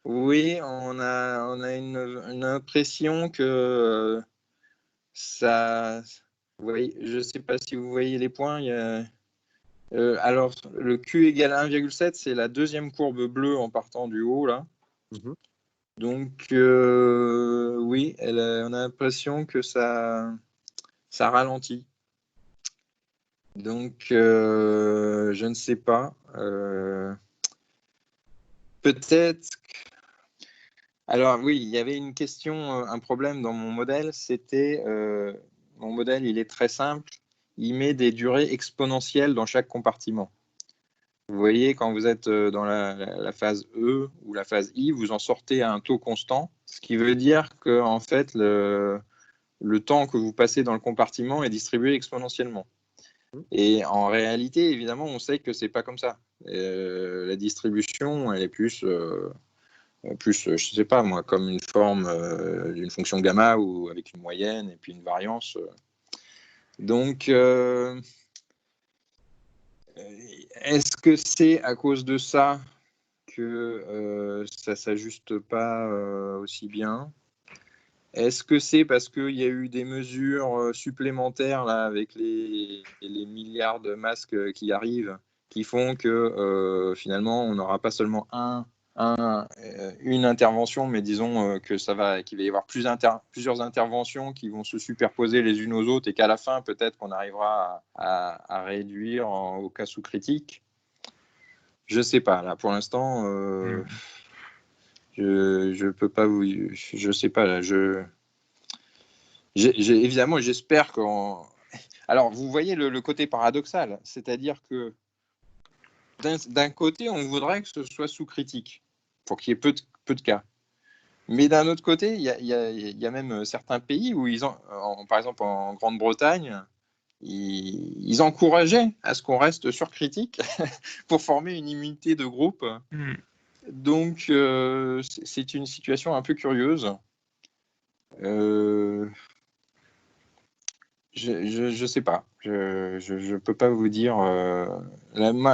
oui, on a une impression que ça. Vous voyez, je ne sais pas si vous voyez les points. Alors, le Q égale 1,7, c'est la deuxième courbe bleue en partant du haut, là. Donc, oui, on a l'impression que ça ralentit. Donc, je ne sais pas. Peut-être. Alors oui, il y avait une question, un problème dans mon modèle, c'était, mon modèle, il est très simple, il met des durées exponentielles dans chaque compartiment. Vous voyez, quand vous êtes dans la phase E ou la phase I, vous en sortez à un taux constant, ce qui veut dire que en fait, le temps que vous passez dans le compartiment est distribué exponentiellement. Et en réalité, évidemment, on sait que c'est pas comme ça. La distribution, elle est plus, je sais pas moi, comme une forme d'une fonction gamma ou avec une moyenne et puis une variance. Donc, est-ce que c'est à cause de ça que ça s'ajuste pas aussi bien? Est-ce que c'est parce qu'il y a eu des mesures supplémentaires là, avec les milliards de masques qui arrivent, qui font que finalement on n'aura pas seulement une intervention, mais disons qu'il va y avoir plusieurs interventions qui vont se superposer les unes aux autres et qu'à la fin peut-être qu'on arrivera à réduire au cas sous critique. Je sais pas, là pour l'instant je peux pas vous, je sais pas là, évidemment j'espère qu'on. Alors vous voyez le côté paradoxal, c'est-à-dire que d'un côté on voudrait que ce soit sous critique pour qu'il y ait peu de cas. Mais d'un autre côté, il y a même certains pays où par exemple en Grande-Bretagne, ils encourageaient à ce qu'on reste sur critique pour former une immunité de groupe. Donc c'est une situation un peu curieuse. Je sais pas. Je peux pas vous dire.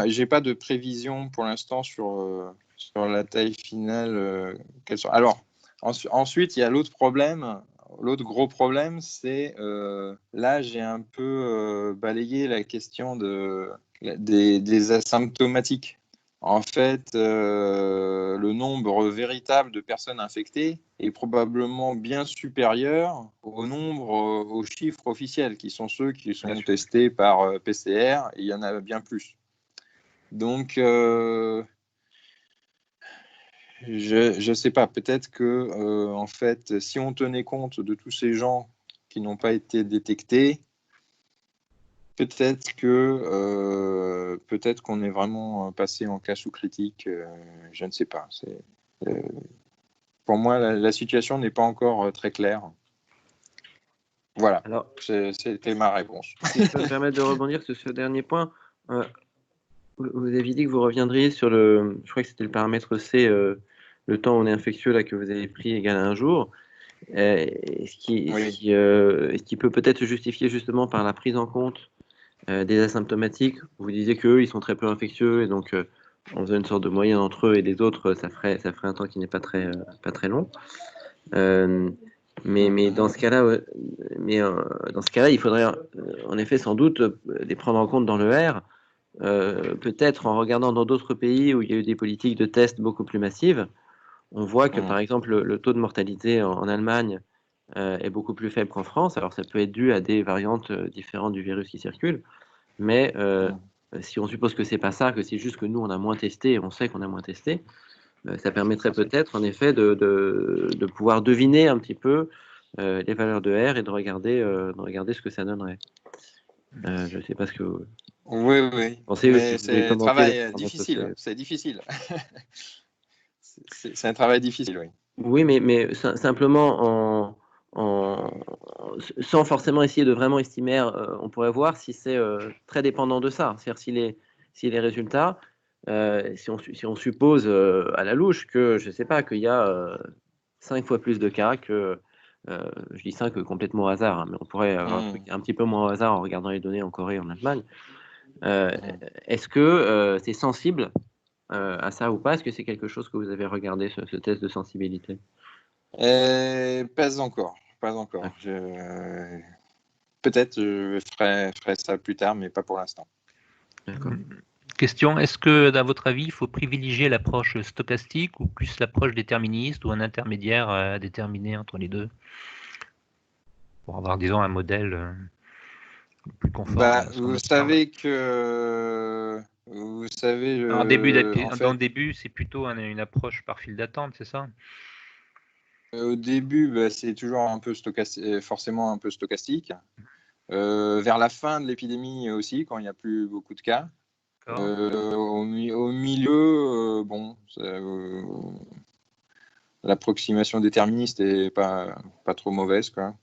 J'ai pas de prévision pour l'instant sur la taille finale. Alors, ensuite, il y a l'autre problème. L'autre gros problème, c'est là, j'ai un peu balayé la question des asymptomatiques. En fait, le nombre véritable de personnes infectées est probablement bien supérieur au nombre, aux chiffres officiels, qui sont ceux qui sont testés par PCR, et il y en a bien plus. Donc, je ne sais pas, peut-être que, en fait, si on tenait compte de tous ces gens qui n'ont pas été détectés, peut-être qu'on est vraiment passé en cas sous critique, je ne sais pas. Pour moi, la situation n'est pas encore très claire. Voilà, c'était ma réponse. Si je peux me permettre de rebondir sur ce dernier point, vous avez dit que vous reviendriez sur je crois que c'était le paramètre C le temps où on est infectieux là que vous avez pris égale à 1 jour, ce qui peut peut-être se justifier justement par la prise en compte des asymptomatiques. Vous disiez qu'eux, ils sont très peu infectieux et donc on faisait une sorte de moyenne entre eux et les autres, ça ferait un temps qui n'est pas très long. Mais dans ce cas-là, il faudrait en effet sans doute les prendre en compte dans le R, peut-être en regardant dans d'autres pays où il y a eu des politiques de tests beaucoup plus massives. On voit que par exemple le taux de mortalité en Allemagne est beaucoup plus faible qu'en France. Alors ça peut être dû à des variantes différentes du virus qui circulent, mais si on suppose que c'est pas ça, que c'est juste que nous on a moins testé, on sait qu'on a moins testé, ça permettrait peut-être en effet de pouvoir deviner un petit peu les valeurs de R et de regarder ce que ça donnerait. Je ne sais pas ce que vous pensez. Mais c'est un travail difficile. C'est difficile. C'est un travail difficile, oui. Oui, mais simplement sans forcément essayer de vraiment estimer, on pourrait voir si c'est très dépendant de ça. C'est-à-dire si les résultats, si on suppose à la louche que, je ne sais pas, qu'il y a 5 fois plus de cas que, je dis 5 complètement au hasard, hein, mais on pourrait avoir un truc un petit peu moins au hasard en regardant les données en Corée et en Allemagne. Est-ce que c'est sensible à ça ou pas? Est-ce que c'est quelque chose que vous avez regardé, ce test de sensibilité? Pas encore. Peut-être je ferai ça plus tard, mais pas pour l'instant. D'accord. Question, est-ce que, à votre avis, il faut privilégier l'approche stochastique ou plus l'approche déterministe ou un intermédiaire à déterminer entre les deux pour avoir, disons, un modèle plus conforme? Vous savez, dans le début, c'est plutôt une approche par file d'attente, c'est ça? Au début, c'est toujours un peu forcément un peu stochastique. Vers la fin de l'épidémie aussi, quand il n'y a plus beaucoup de cas. Au milieu, l'approximation déterministe n'est pas trop mauvaise, quoi.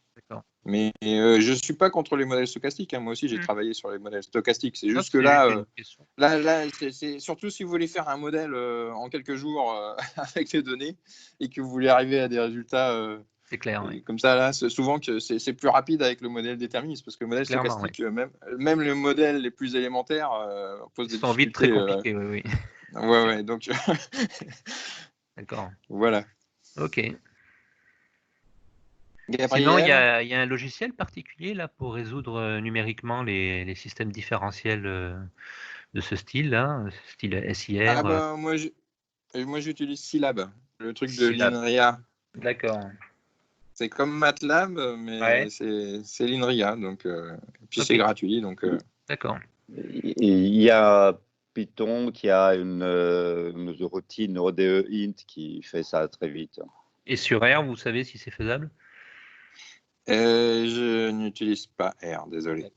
Mais je ne suis pas contre les modèles stochastiques. Hein. Moi aussi, j'ai travaillé sur les modèles stochastiques. C'est juste que là, c'est surtout si vous voulez faire un modèle en quelques jours avec les données et que vous voulez arriver à des résultats c'est clair, oui. Comme ça, là, souvent que c'est plus rapide avec le modèle déterministe parce que le modèle stochastique, même le modèle les plus élémentaires pose des difficultés. Vite très compliqués, oui. Ouais, donc. D'accord. Voilà. Ok. Gabriel. Sinon, il y a un logiciel particulier là pour résoudre numériquement les systèmes différentiels de ce style-là, style SIR. Moi, j'utilise Scilab, le truc de l'INRIA. D'accord. C'est comme MATLAB, mais c'est l'INRIA, donc puis c'est gratuit, donc. D'accord. Il y a Python qui a une routine ODE int qui fait ça très vite. Et sur R, vous savez si c'est faisable? Je n'utilise pas R, désolé.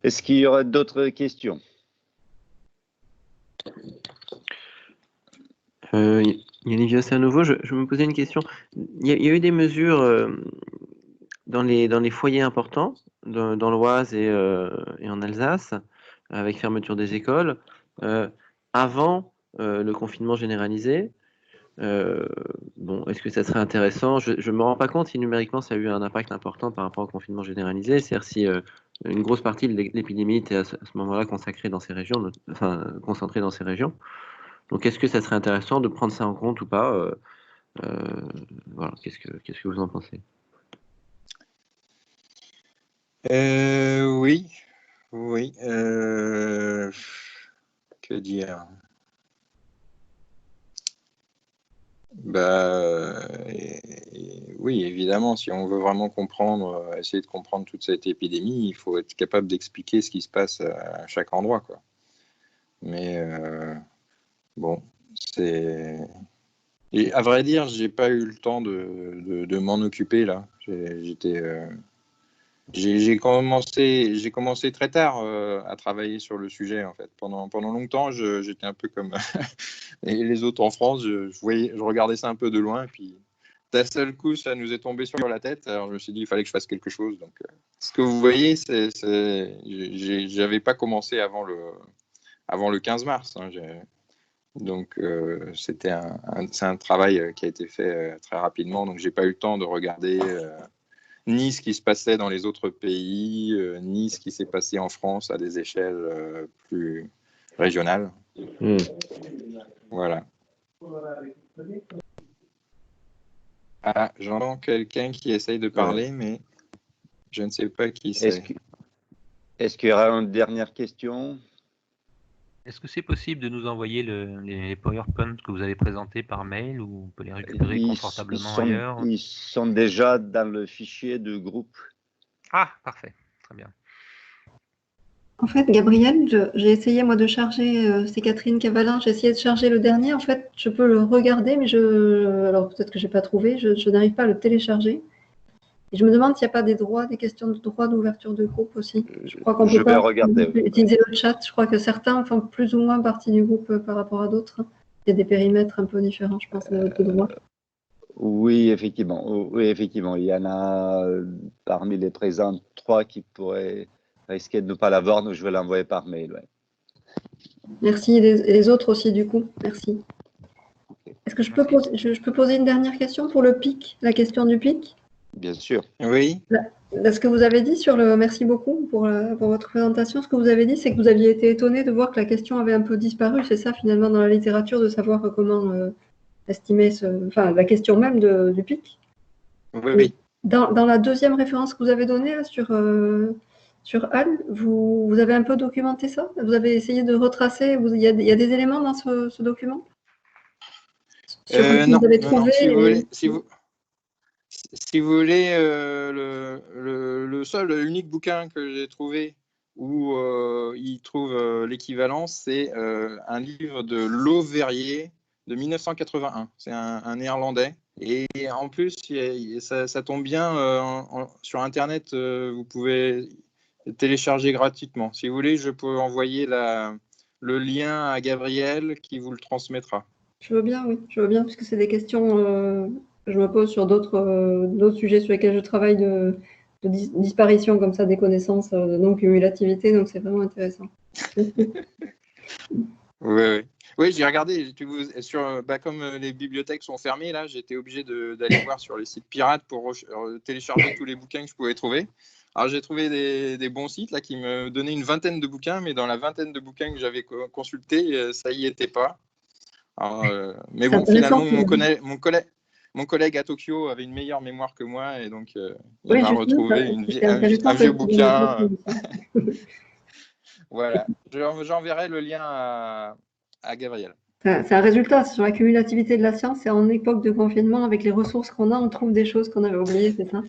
Est-ce qu'il y aurait d'autres questions? Yannick, à nouveau, je me posais une question. Il y a eu des mesures dans les foyers importants, dans l'Oise et en Alsace, avec fermeture des écoles, avant le confinement généralisé. Est-ce que ça serait intéressant? Je ne me rends pas compte si numériquement ça a eu un impact important par rapport au confinement généralisé, c'est-à-dire si une grosse partie de l'épidémie était à ce moment-là consacrée dans ces régions, concentrée dans ces régions. Donc, est-ce que ça serait intéressant de prendre ça en compte ou pas? Voilà, qu'est-ce que vous en pensez? Oui. Que dire? Oui, évidemment, si on veut vraiment essayer de comprendre toute cette épidémie, il faut être capable d'expliquer ce qui se passe à chaque endroit, quoi. Mais et à vrai dire, j'ai pas eu le temps de m'en occuper là. J'ai commencé très tard à travailler sur le sujet en fait. Pendant longtemps, j'étais un peu comme les autres en France. Je regardais ça un peu de loin, et puis d'un seul coup, ça nous est tombé sur la tête. Alors, je me suis dit, il fallait que je fasse quelque chose. Donc, ce que vous voyez, j'avais pas commencé avant le 15 mars. Hein, donc, c'est un travail qui a été fait très rapidement. Donc, j'ai pas eu le temps de regarder ni ce qui se passait dans les autres pays, ni ce qui s'est passé en France à des échelles plus régionales. Voilà. Ah, j'entends quelqu'un qui essaye de parler, mais je ne sais pas qui c'est. Est-ce qu'il y aura une dernière question? Est-ce que c'est possible de nous envoyer les PowerPoint que vous avez présentés par mail ou on peut les récupérer confortablement ailleurs? Ils sont déjà dans le fichier de groupe. Ah, parfait, très bien. En fait, Gabriel, j'ai essayé moi de charger, c'est Catherine Cavalin, j'ai essayé de charger le dernier. En fait, je peux le regarder, mais alors peut-être que j'ai pas trouvé, je n'arrive pas à le télécharger. Et je me demande s'il n'y a pas des questions de droit d'ouverture de groupe aussi. Je crois qu'on peut pas utiliser le chat. Je crois que certains font plus ou moins partie du groupe par rapport à d'autres. Il y a des périmètres un peu différents, je pense, de droit. Oui, effectivement. Oui, effectivement. Il y en a parmi les présents 3 qui pourraient risquer de ne pas l'avoir, donc je vais l'envoyer par mail. Ouais. Merci. Et les autres aussi, du coup. Merci. Est-ce que je peux poser une dernière question pour le PIC, la question du PIC? Bien sûr. Oui. Là, ce que vous avez dit sur le... Merci beaucoup pour votre présentation. Ce que vous avez dit, c'est que vous aviez été étonné de voir que la question avait un peu disparu. C'est ça, finalement, dans la littérature, de savoir comment estimer la question même du PIC. Oui. Dans la deuxième référence que vous avez donnée là, sur HAL, vous avez un peu documenté ça? Vous avez essayé de retracer? Il y a des éléments dans ce document? Non, si vous voulez, le seul, unique bouquin que j'ai trouvé où il trouve l'équivalence, c'est un livre de Lauverrier de 1981. C'est un néerlandais. Et en plus, ça tombe bien sur Internet, vous pouvez télécharger gratuitement. Si vous voulez, je peux envoyer le lien à Gabriel qui vous le transmettra. Je veux bien, oui. Je veux bien, puisque c'est des questions que je me pose sur d'autres sujets sur lesquels je travaille de disparition comme ça des connaissances, de non-cumulativité, donc c'est vraiment intéressant. Oui, j'ai regardé. Comme les bibliothèques sont fermées, là, j'étais obligé d'aller voir sur les sites pirates pour télécharger tous les bouquins que je pouvais trouver. Alors, j'ai trouvé des bons sites là, qui me donnaient une vingtaine de bouquins, mais dans la vingtaine de bouquins que j'avais consultés, ça y était pas. Alors, mais bon, finalement, mon collègue à Tokyo avait une meilleure mémoire que moi, et donc il m'a retrouvé un vieux bouquin. Voilà, j'enverrai le lien à Gabriel. C'est un résultat sur la cumulativité de la science, et en époque de confinement, avec les ressources qu'on a, on trouve des choses qu'on avait oubliées, c'est ça?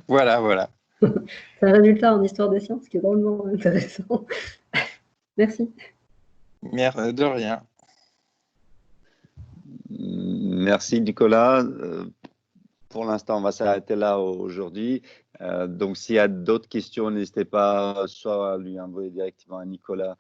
Voilà. C'est un résultat en histoire des sciences qui est drôlement intéressant. Merci. De rien. Merci Nicolas. Pour l'instant, on va s'arrêter là aujourd'hui. Donc, s'il y a d'autres questions, n'hésitez pas soit à lui envoyer directement à Nicolas